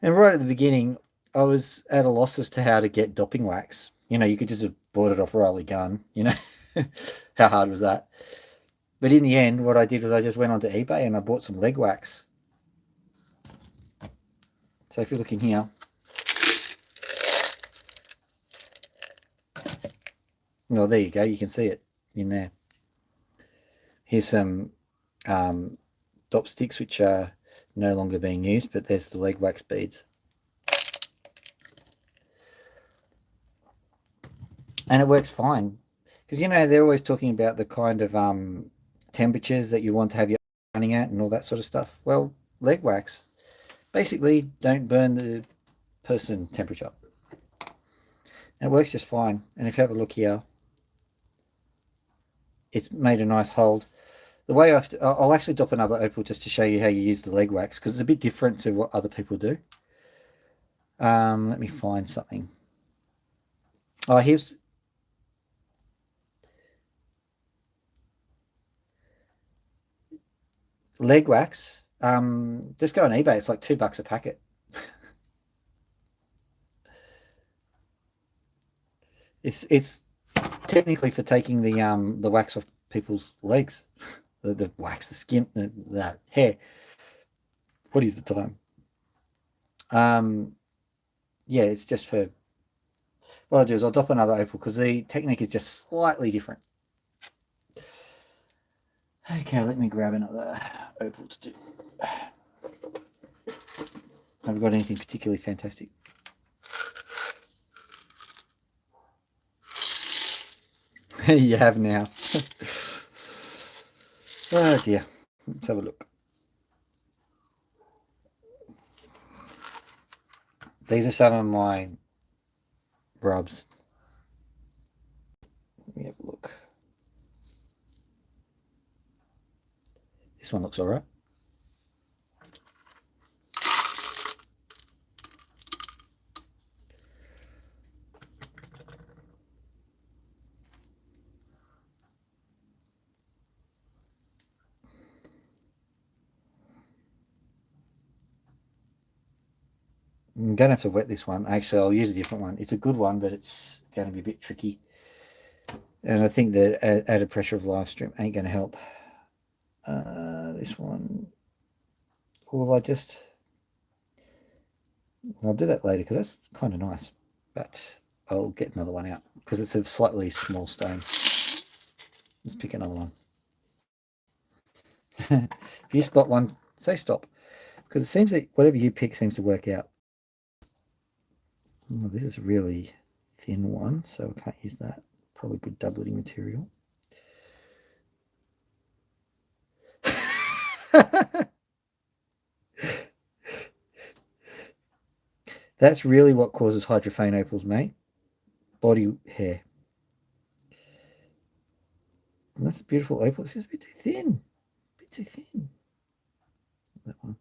right at the beginning, I was at a loss as to how to get dopping wax. You know, you could just have bought it off Riley Gun, you know. How hard was that? But in the end, what I did was I just went onto eBay and I bought some leg wax. So if you look in here, well, there you go. You can see it in there. Here's some dop sticks, which are no longer being used, but there's the leg wax beads. And it works fine. Because, you know, they're always talking about the kind of temperatures that you want to have your running at and all that sort of stuff. Well, leg wax, basically don't burn the person temperature. And it works just fine. And if you have a look here, it's made a nice hold. The way I'll actually dop another opal just to show you how you use the leg wax, because it's a bit different to what other people do. Let me find something. Oh, here's... leg wax. Just go on eBay. It's like $2 a packet. It's technically for taking the wax off people's legs, the wax, the skin, the hair. What is the time? Yeah, it's just for. What I'll do is I'll drop another opal because the technique is just slightly different. Okay, let me grab another opal to do. Have we got anything particularly fantastic? You have now. Oh dear. Let's have a look. These are some of my rubs. Let me have a look. This one looks all right. I'm going to have to wet this one. Actually, I'll use a different one. It's a good one, but it's going to be a bit tricky. And I think the added pressure of live stream ain't going to help. This one, will I just... I'll do that later because that's kind of nice. But I'll get another one out because it's a slightly small stone. Let's pick another one. If you spot one, say stop. Because it seems that whatever you pick seems to work out. Oh, this is a really thin one, so I can't use that. Probably good doubleting material. That's really what causes hydrophane opals, mate. Body hair. And that's a beautiful opal. It's just a bit too thin. A bit too thin. That one.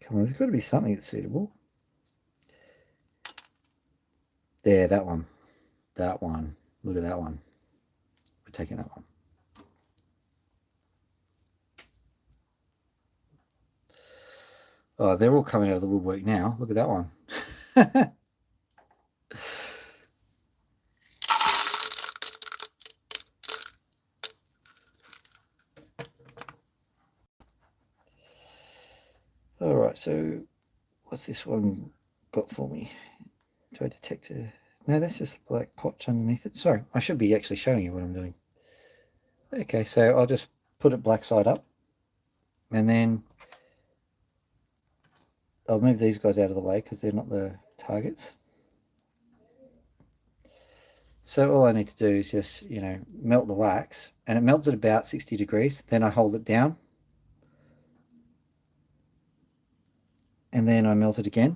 Come on, there's got to be something that's suitable. There, that one. That one. Look at that one. We're taking that one. Oh, they're all coming out of the woodwork now. Look at that one. All right, so what's this one got for me? Do I detect a... No, that's just a black potch underneath it. Sorry, I should be actually showing you what I'm doing. Okay, so I'll just put it black side up. And then I'll move these guys out of the way because they're not the targets. So all I need to do is just, melt the wax. And it melts at about 60 degrees. Then I hold it down. And then I melt it again.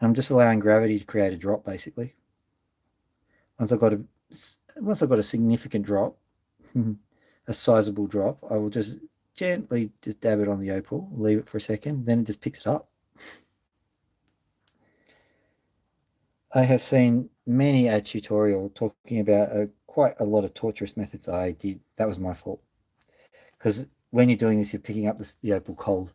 I'm just allowing gravity to create a drop, basically. Once I've got a significant drop, a sizable drop, I will just gently just dab it on the opal, leave it for a second, then it just picks it up. I have seen many a tutorial talking about quite a lot of torturous methods I did. That was my fault. Because when you're doing this, you're picking up the opal cold.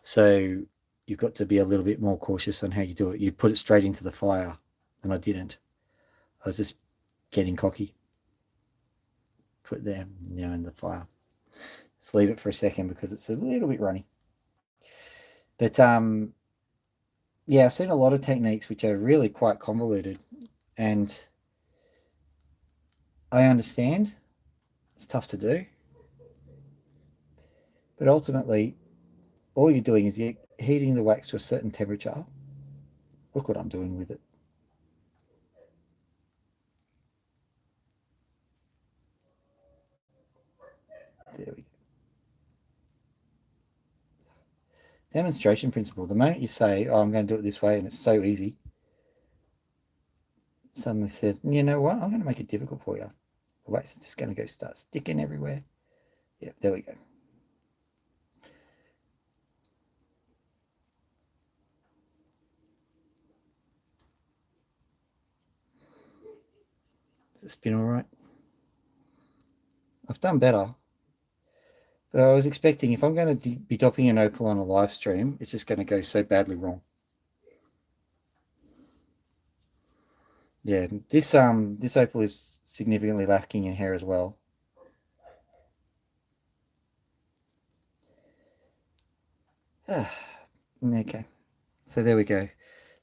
So you've got to be a little bit more cautious on how you do it. You put it straight into the fire, and I didn't. I was just getting cocky. Put it there, in the fire. Just leave it for a second because it's a little bit runny. But yeah, I've seen a lot of techniques which are really quite convoluted, and I understand it's tough to do, but ultimately all you're doing is you're heating the wax to a certain temperature. Look what I'm doing with it. There we go. Demonstration principle. The moment you say, oh, I'm going to do it this way, and it's so easy, suddenly says, you know what, I'm going to make it difficult for you. The wax is just going to start sticking everywhere. Yeah, there we go. Does it spin all right? I've done better. But I was expecting if I'm going to be dopping an Opal on a live stream, it's just going to go so badly wrong. Yeah, this Opal is significantly lacking in hair as well. Okay, so there we go.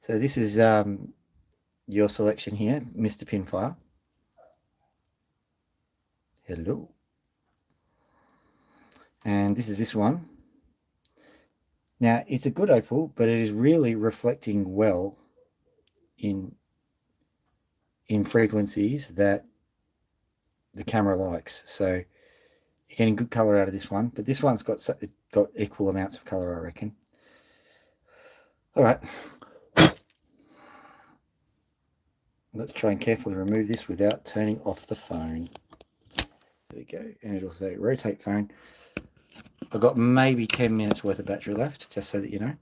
So this is your selection here, Mr. Pinfire. Hello. And this is this one. Now, it's a good Opal, but it is really reflecting well in frequencies that the camera likes. So you're getting good color out of this one, but this one's got equal amounts of color, I reckon. All right. Let's try and carefully remove this without turning off the phone. There we go. And it'll say rotate phone. I've got maybe 10 minutes worth of battery left, just so that you know.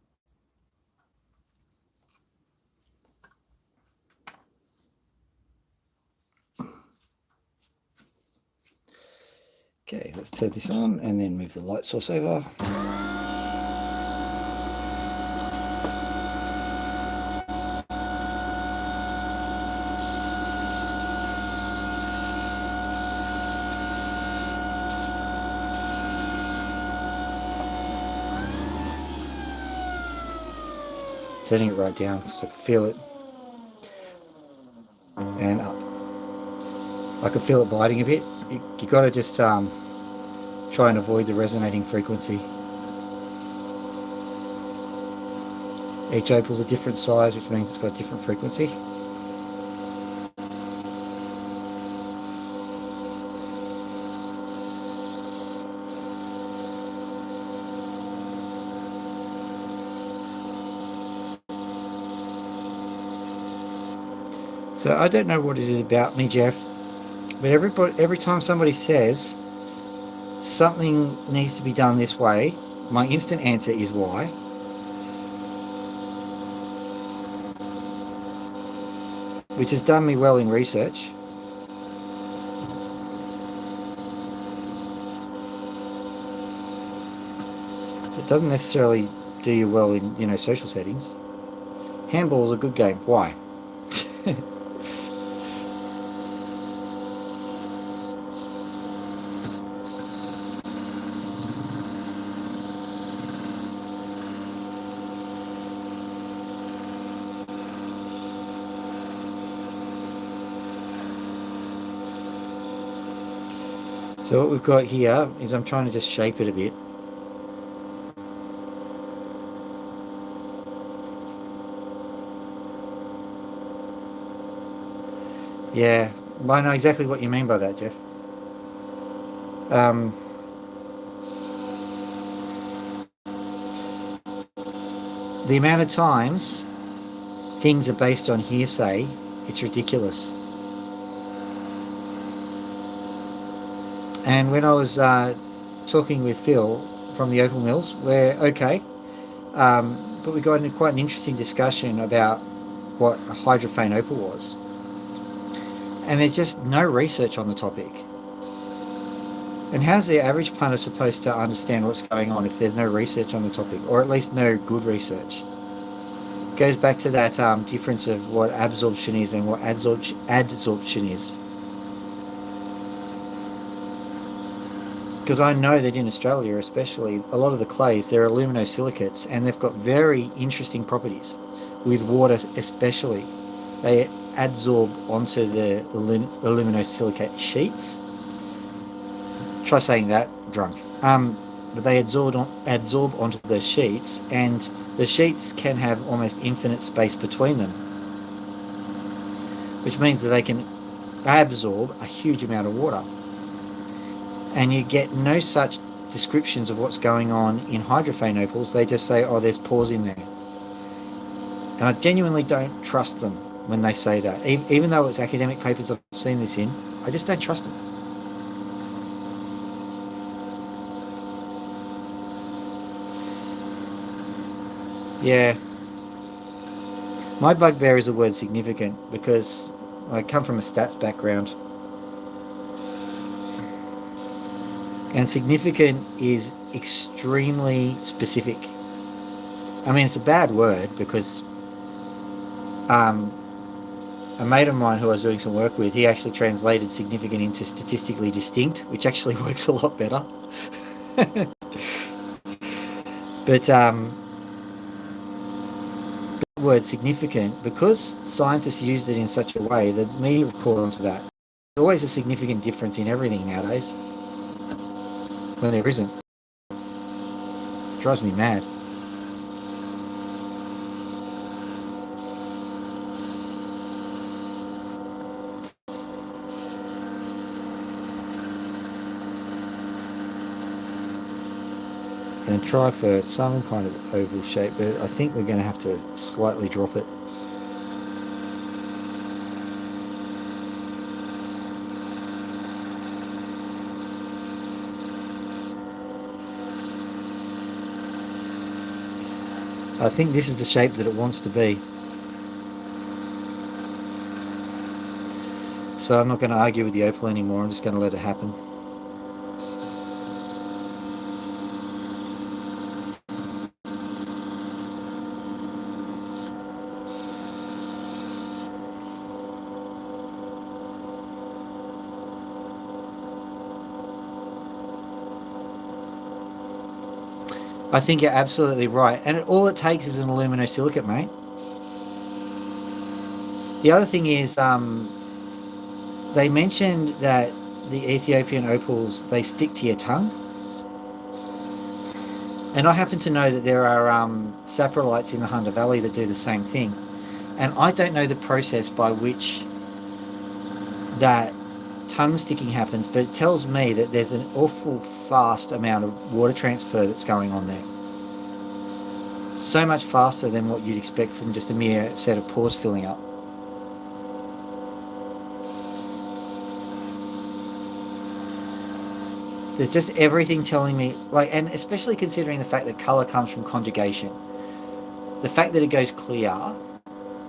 Okay, let's turn this on and then move the light source over. Turning it right down so I can feel it, and up. I can feel it biting a bit. You got to just try and avoid the resonating frequency. Each opal's a different size, which means it's got a different frequency. So I don't know what it is about me, Jeff, but every time somebody says something needs to be done this way, my instant answer is why. Which has done me well in research. It doesn't necessarily do you well in social settings. Handball is a good game. Why? So what we've got here is I'm trying to just shape it a bit. Yeah, I know exactly what you mean by that, Jeff. The amount of times things are based on hearsay, it's ridiculous. And when I was talking with Phil from the Opal Mills, we're okay, but we got into quite an interesting discussion about what a hydrophane opal was. And there's just no research on the topic. And how's the average punter supposed to understand what's going on if there's no research on the topic, or at least no good research? It goes back to that difference of what absorption is and what adsorption is. Because I know that in Australia especially, a lot of the clays, they're aluminosilicates, and they've got very interesting properties, with water especially. They adsorb onto the aluminosilicate sheets. Try saying that drunk. But they adsorb onto the sheets, and the sheets can have almost infinite space between them, which means that they can absorb a huge amount of water. And you get no such descriptions of what's going on in hydrophane opals. They just say, oh, there's pores in there. And I genuinely don't trust them when they say that. Even though it's academic papers I've seen this in, I just don't trust them. Yeah. My bugbear is the word significant, because I come from a stats background. And significant is extremely specific. I mean, it's a bad word because a mate of mine who I was doing some work with, he actually translated significant into statistically distinct, which actually works a lot better. But the word significant, because scientists used it in such a way, the media have caught onto that. There's always a significant difference in everything nowadays, when there isn't. It drives me mad. Going to try for some kind of oval shape, but I think we're going to have to slightly drop it. I think this is the shape that it wants to be. So I'm not going to argue with the Opal anymore, I'm just going to let it happen. I think you're absolutely right. And all it takes is an aluminosilicate, mate. The other thing is, they mentioned that the Ethiopian opals, they stick to your tongue. And I happen to know that there are saprolites in the Hunter Valley that do the same thing. And I don't know the process by which that tongue sticking happens, but it tells me that there's an awful fast amount of water transfer that's going on there. So much faster than what you'd expect from just a mere set of pores filling up. There's just everything telling me, like, and especially considering the fact that colour comes from conjugation. The fact that it goes clear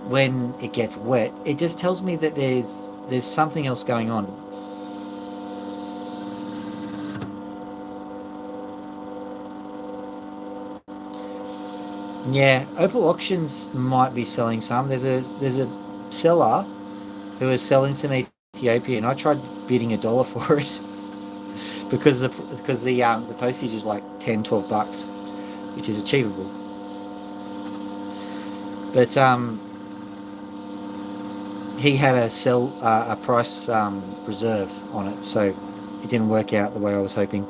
when it gets wet, it just tells me that there's something else going on. Yeah, Opal Auctions might be selling some. There's a seller who is selling some Ethiopian. I tried bidding $1 for it because the postage is like $10-12, which is achievable. But he had a price reserve on it, so it didn't work out the way I was hoping.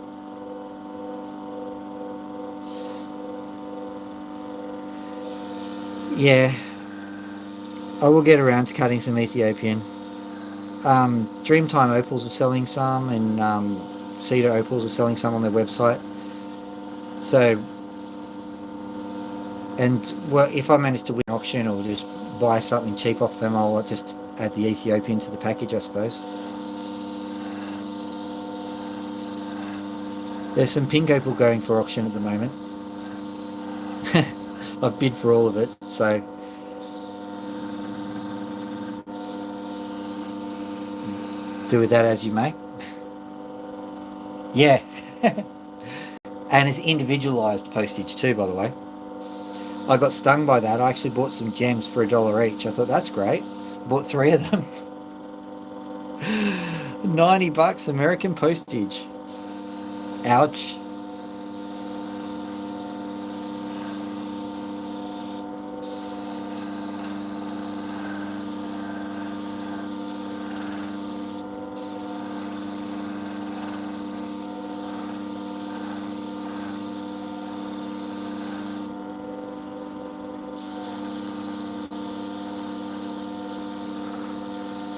Yeah, I will get around to cutting some Ethiopian. Dreamtime Opals are selling some, and Cedar Opals are selling some on their website. So, and well, if I manage to win an auction or just buy something cheap off them, I'll just add the Ethiopian to the package, I suppose. There's some pink opal going for auction at the moment. I've bid for all of it, so do with that as you may. Yeah. And it's individualised postage too, by the way. I got stung by that. I actually bought some gems for $1 each. I thought, that's great. Bought 3 of them. $90 American postage. Ouch.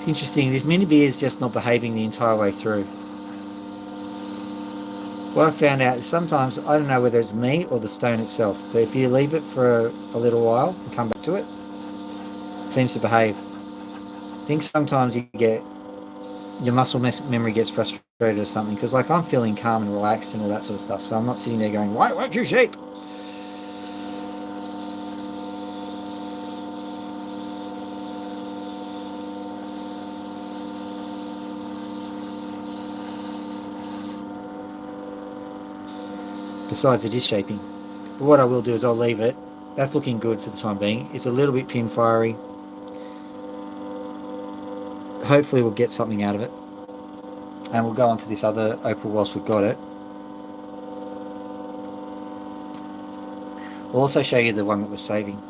Interesting, this mini beer is just not behaving the entire way through. What I found out is sometimes, I don't know whether it's me or the stone itself, but if you leave it for a little while and come back to it, it seems to behave. I think sometimes you get, your muscle memory gets frustrated or something, because like I'm feeling calm and relaxed and all that sort of stuff, so I'm not sitting there going, why won't you sheep? Besides, it is shaping. But what I will do is I'll leave it. That's looking good for the time being. It's a little bit pin fiery. Hopefully we'll get something out of it. And we'll go on to this other opal whilst we've got it. We'll also show you the one that was saving.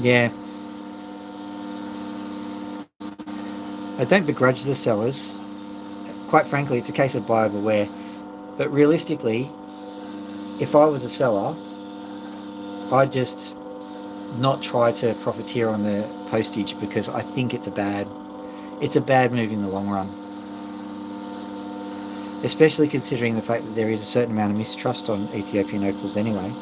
Yeah. I don't begrudge the sellers. Quite frankly, it's a case of buyer beware. But realistically, if I was a seller, I'd just not try to profiteer on the postage, because I think it's a bad move in the long run. Especially considering the fact that there is a certain amount of mistrust on Ethiopian opals anyway.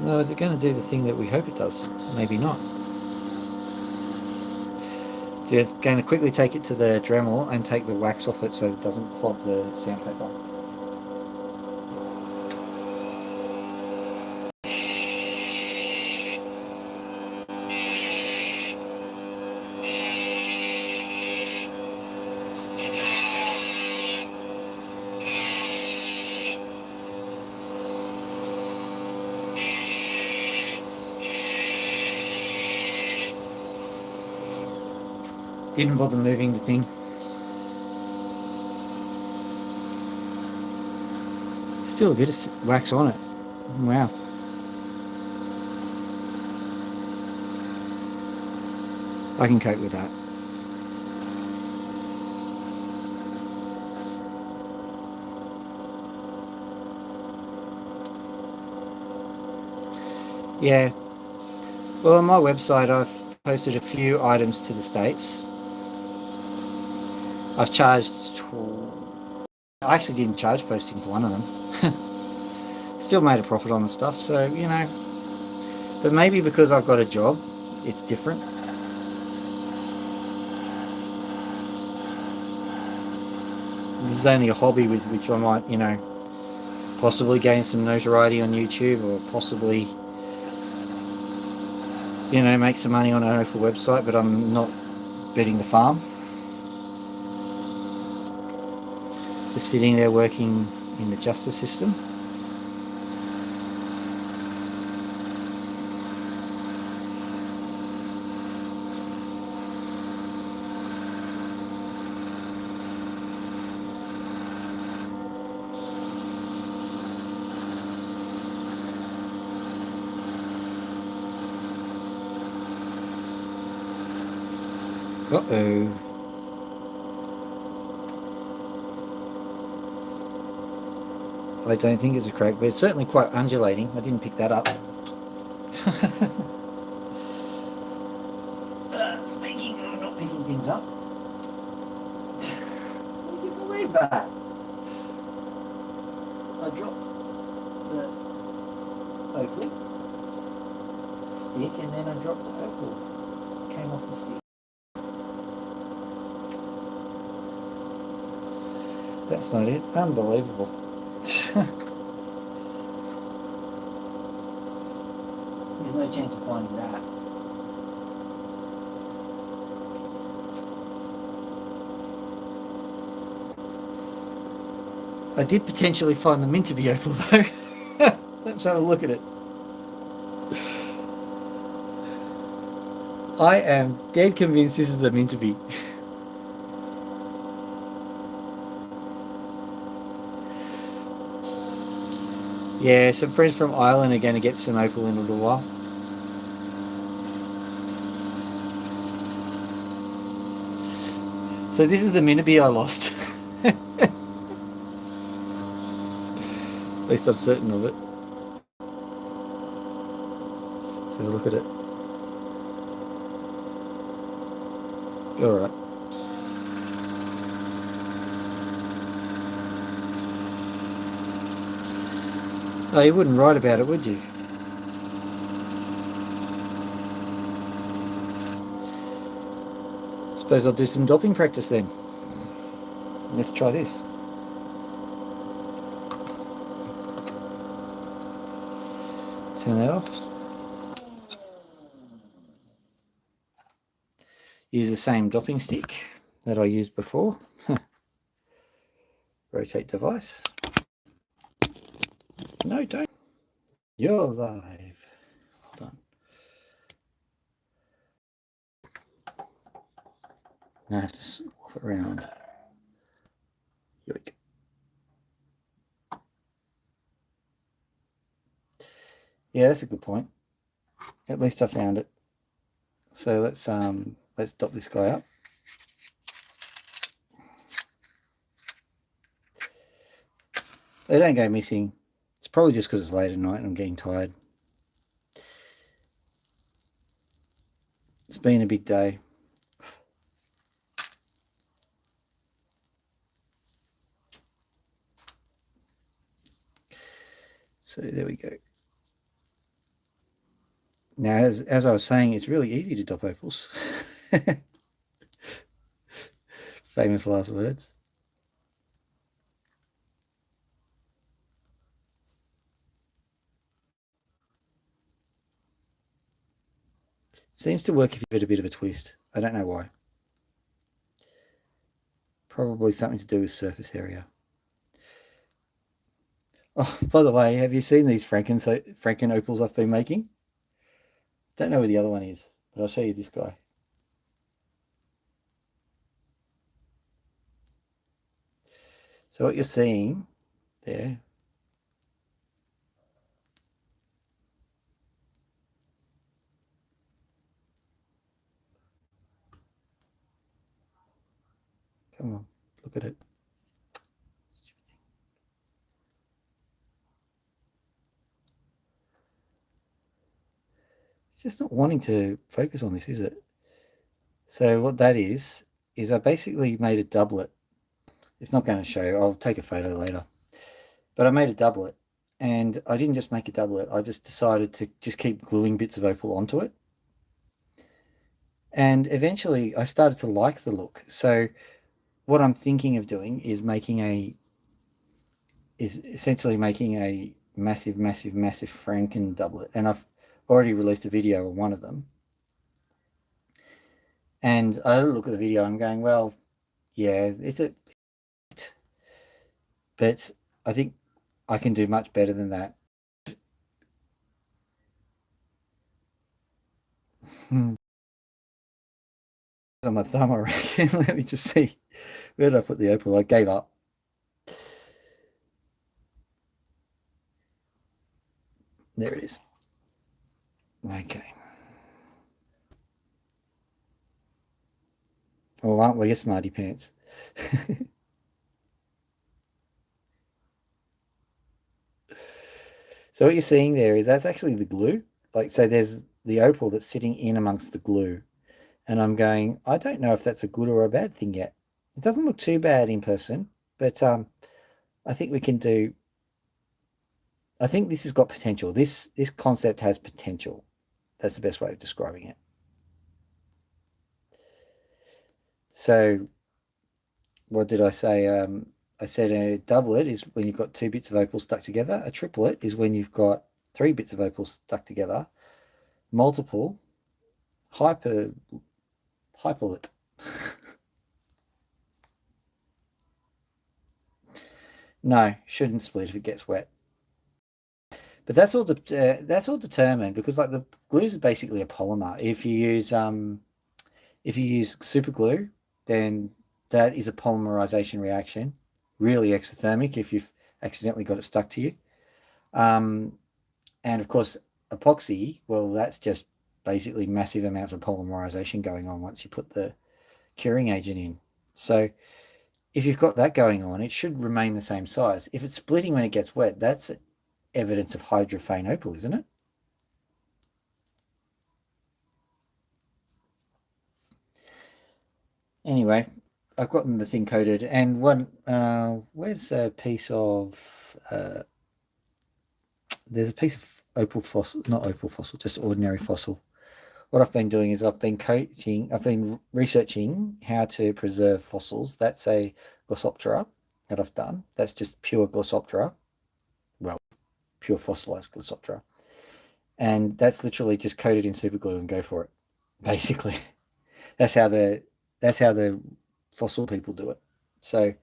No, is it going to do the thing that we hope it does? Maybe not. So it's going to quickly take it to the Dremel and take the wax off it so it doesn't clog the sandpaper. Didn't bother moving the thing. Still a bit of wax on it. Wow. I can cope with that. Yeah. Well, on my website I've posted a few items to the States. I've charged... I actually didn't charge posting for one of them. Still made a profit on the stuff, so, you know. But maybe because I've got a job, it's different. This is only a hobby with which I might, you know, possibly gain some notoriety on YouTube, or possibly, you know, make some money on an Opal website, but I'm not betting the farm. Just sitting there working in the justice system. Uh-oh. I don't think it's a crack, but it's certainly quite undulating. I didn't pick that up. Speaking of not picking things up, would you believe that? I dropped the opal stick, and then I dropped the opal. It came off the stick. That's not it. Unbelievable. There's no chance of finding that. I did potentially find the Minterby opal though. Let's have a look at it. I am dead convinced this is the Minterby. Yeah, some friends from Ireland are going to get some opal in a little while. So this is the Minterby I lost. At least I'm certain of it. Let's have a look at it. Alright. Oh, you wouldn't write about it, would you? Suppose I'll do some doping practice then. Let's try this. Turn that off. Use the same doping stick that I used before. Rotate device. No, don't. You're live. Hold on. Now I have to swap it around. Yoink. Yeah, that's a good point. At least I found it. So let's dop this guy up. They don't go missing. It's probably just because it's late at night and I'm getting tired. It's been a big day. So there we go. Now, as I was saying, it's really easy to dop opals. Famous last words. Seems to work if you give it a bit of a twist. I don't know why. Probably something to do with surface area. Oh, by the way, have you seen these Franken opals I've been making? Don't know where the other one is, but I'll show you this guy. So what you're seeing there, come on, look at it. It's just not wanting to focus on this, is it? So what that is I basically made a doublet. It's not going to show. I'll take a photo later. But I made a doublet. And I didn't just make a doublet. I just decided to just keep gluing bits of opal onto it. And eventually I started to like the look. So what I'm thinking of doing is essentially making a massive, massive, massive Franken doublet. And I've already released a video on one of them. And I look at the video and I'm going, well, yeah, but I think I can do much better than that. On my thumb, I reckon. Let me just see. Where did I put the opal? I gave up. There it is. Okay. Well, aren't we a smarty pants? So what you're seeing there is that's actually the glue. Like, so there's the opal that's sitting in amongst the glue. And I'm going, I don't know if that's a good or a bad thing yet. It doesn't look too bad in person, but I think we can do. I think this has got potential. This concept has potential. That's the best way of describing it. So what did I say? I said a doublet is when you've got 2 bits of opal stuck together. A triplet is when you've got 3 bits of opal stuck together. Multiple, hyperlet. No, shouldn't split if it gets wet. But that's all determined because like the glue is basically a polymer. If you use super glue, then that is a polymerization reaction, really exothermic if you've accidentally got it stuck to you. And of course, epoxy, well, that's just basically massive amounts of polymerization going on once you put the curing agent in. So if you've got that going on, it should remain the same size. If it's splitting when it gets wet, that's evidence of hydrophane opal, isn't it? Anyway, I've gotten the thing coated, and where's a piece of there's a piece of opal fossil, not opal fossil, just ordinary fossil what I've been doing is I've been researching how to preserve fossils. That's a Glossoptera that I've done. That's just pure Glossoptera. Well, pure fossilized Glossoptera. And that's literally just coated in super glue and go for it. Basically. That's how the fossil people do it. So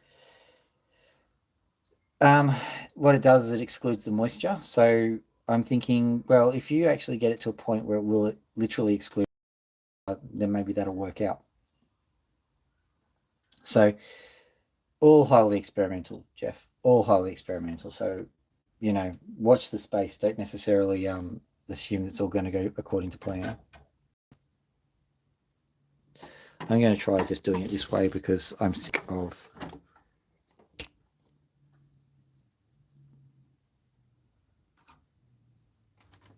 what it does is it excludes the moisture. So I'm thinking, well, if you actually get it to a point where it will literally exclude, then maybe that'll work out. So all highly experimental, Jeff. All highly experimental. So, watch the space. Don't necessarily assume it's all going to go according to plan. I'm going to try just doing it this way because I'm sick of.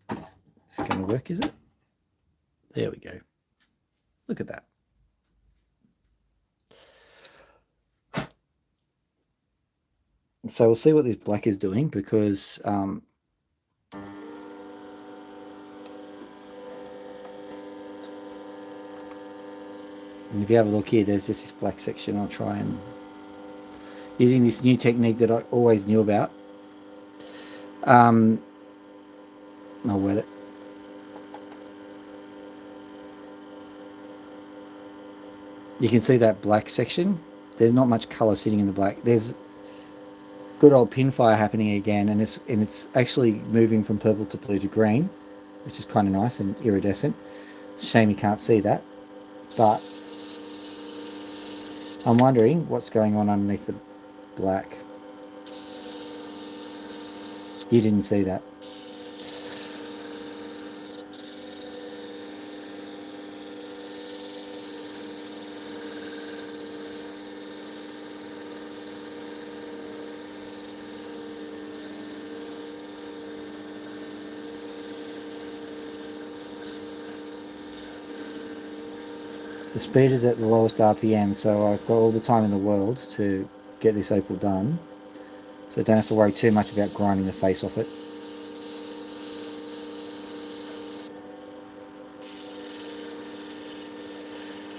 It's going to work, is it? There we go. Look at that. So we'll see what this black is doing because if you have a look here, there's just this black section. I'll try and using this new technique that I always knew about. I'll wet it. You can see that black section. There's not much color sitting in the black. There's good old pin fire happening again, and it's actually moving from purple to blue to green, which is kind of nice and iridescent. It's a shame you can't see that, but I'm wondering what's going on underneath the black. You didn't see that. The speed is at the lowest RPM, so I've got all the time in the world to get this opal done. So I don't have to worry too much about grinding the face off it.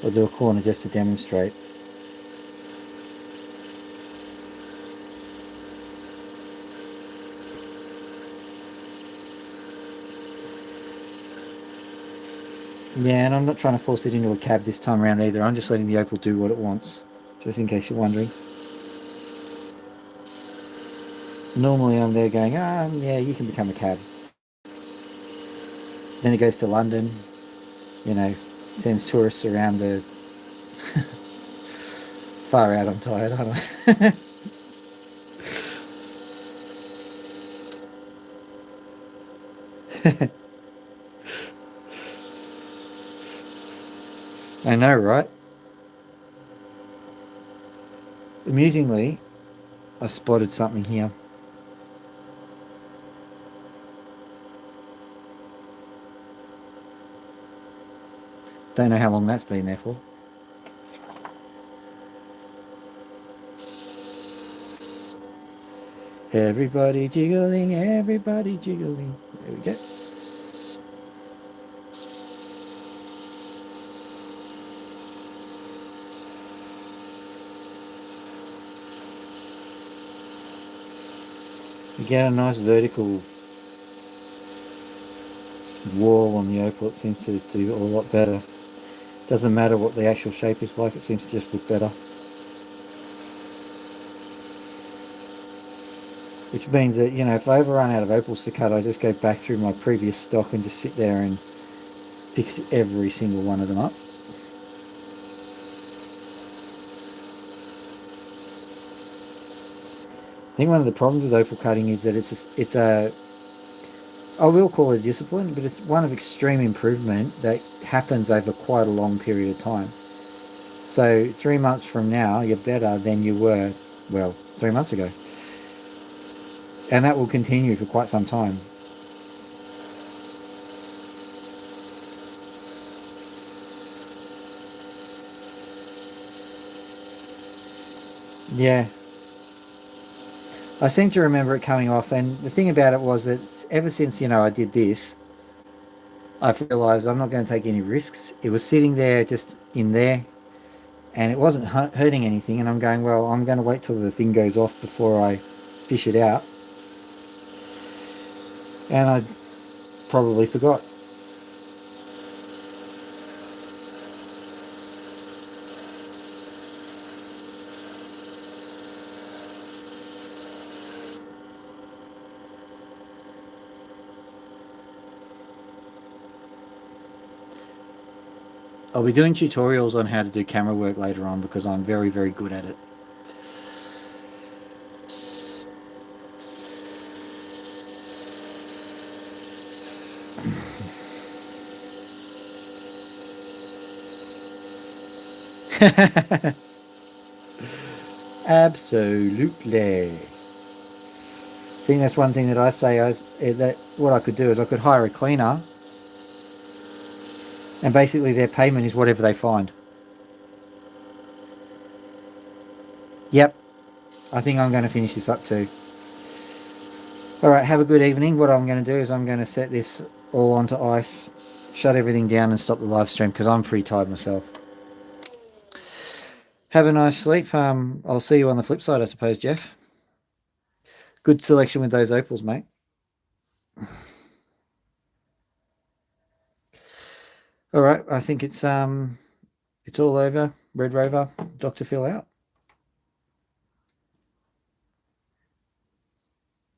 I'll do a corner just to demonstrate. Yeah, and I'm not trying to force it into a cab this time around either. I'm just letting the opal do what it wants, just in case you're wondering. Normally I'm there going, yeah, you can become a cab. Then it goes to London, sends tourists around the... Far out, I'm tired, aren't I? I know, right? Amusingly, I spotted something here. Don't know how long that's been there for. Everybody jiggling, everybody jiggling. There we go. You get a nice vertical wall on the opal. It seems to do a lot better. Doesn't matter what the actual shape is like, it seems to just look better. Which means that, if I ever run out of opals to cut, I just go back through my previous stock and just sit there and fix every single one of them up. I think one of the problems with opal cutting is that it's a I will call it a discipline, but it's one of extreme improvement that happens over quite a long period of time. So 3 months from now, you're better than you were, 3 months ago. And that will continue for quite some time. Yeah. I seem to remember it coming off, and the thing about it was that ever since, I did this, I've realised I'm not going to take any risks. It was sitting there, just in there, and it wasn't hurting anything. And I'm going, well, I'm going to wait till the thing goes off before I fish it out. And I probably forgot. I'll be doing tutorials on how to do camera work later on because I'm very, very good at it. Absolutely. I think that's one thing that I say. That what I could do is I could hire a cleaner, and basically their payment is whatever they find. Yep, I think I'm going to finish this up too. All right, have a good evening. What I'm going to do is I'm going to set this all onto ice, shut everything down, and stop the live stream because I'm pretty tired myself. Have a nice sleep. I'll see you on the flip side, I suppose, Jeff. Good selection with those opals, mate. All right, I think it's all over. Red Rover, Dr. Phil out.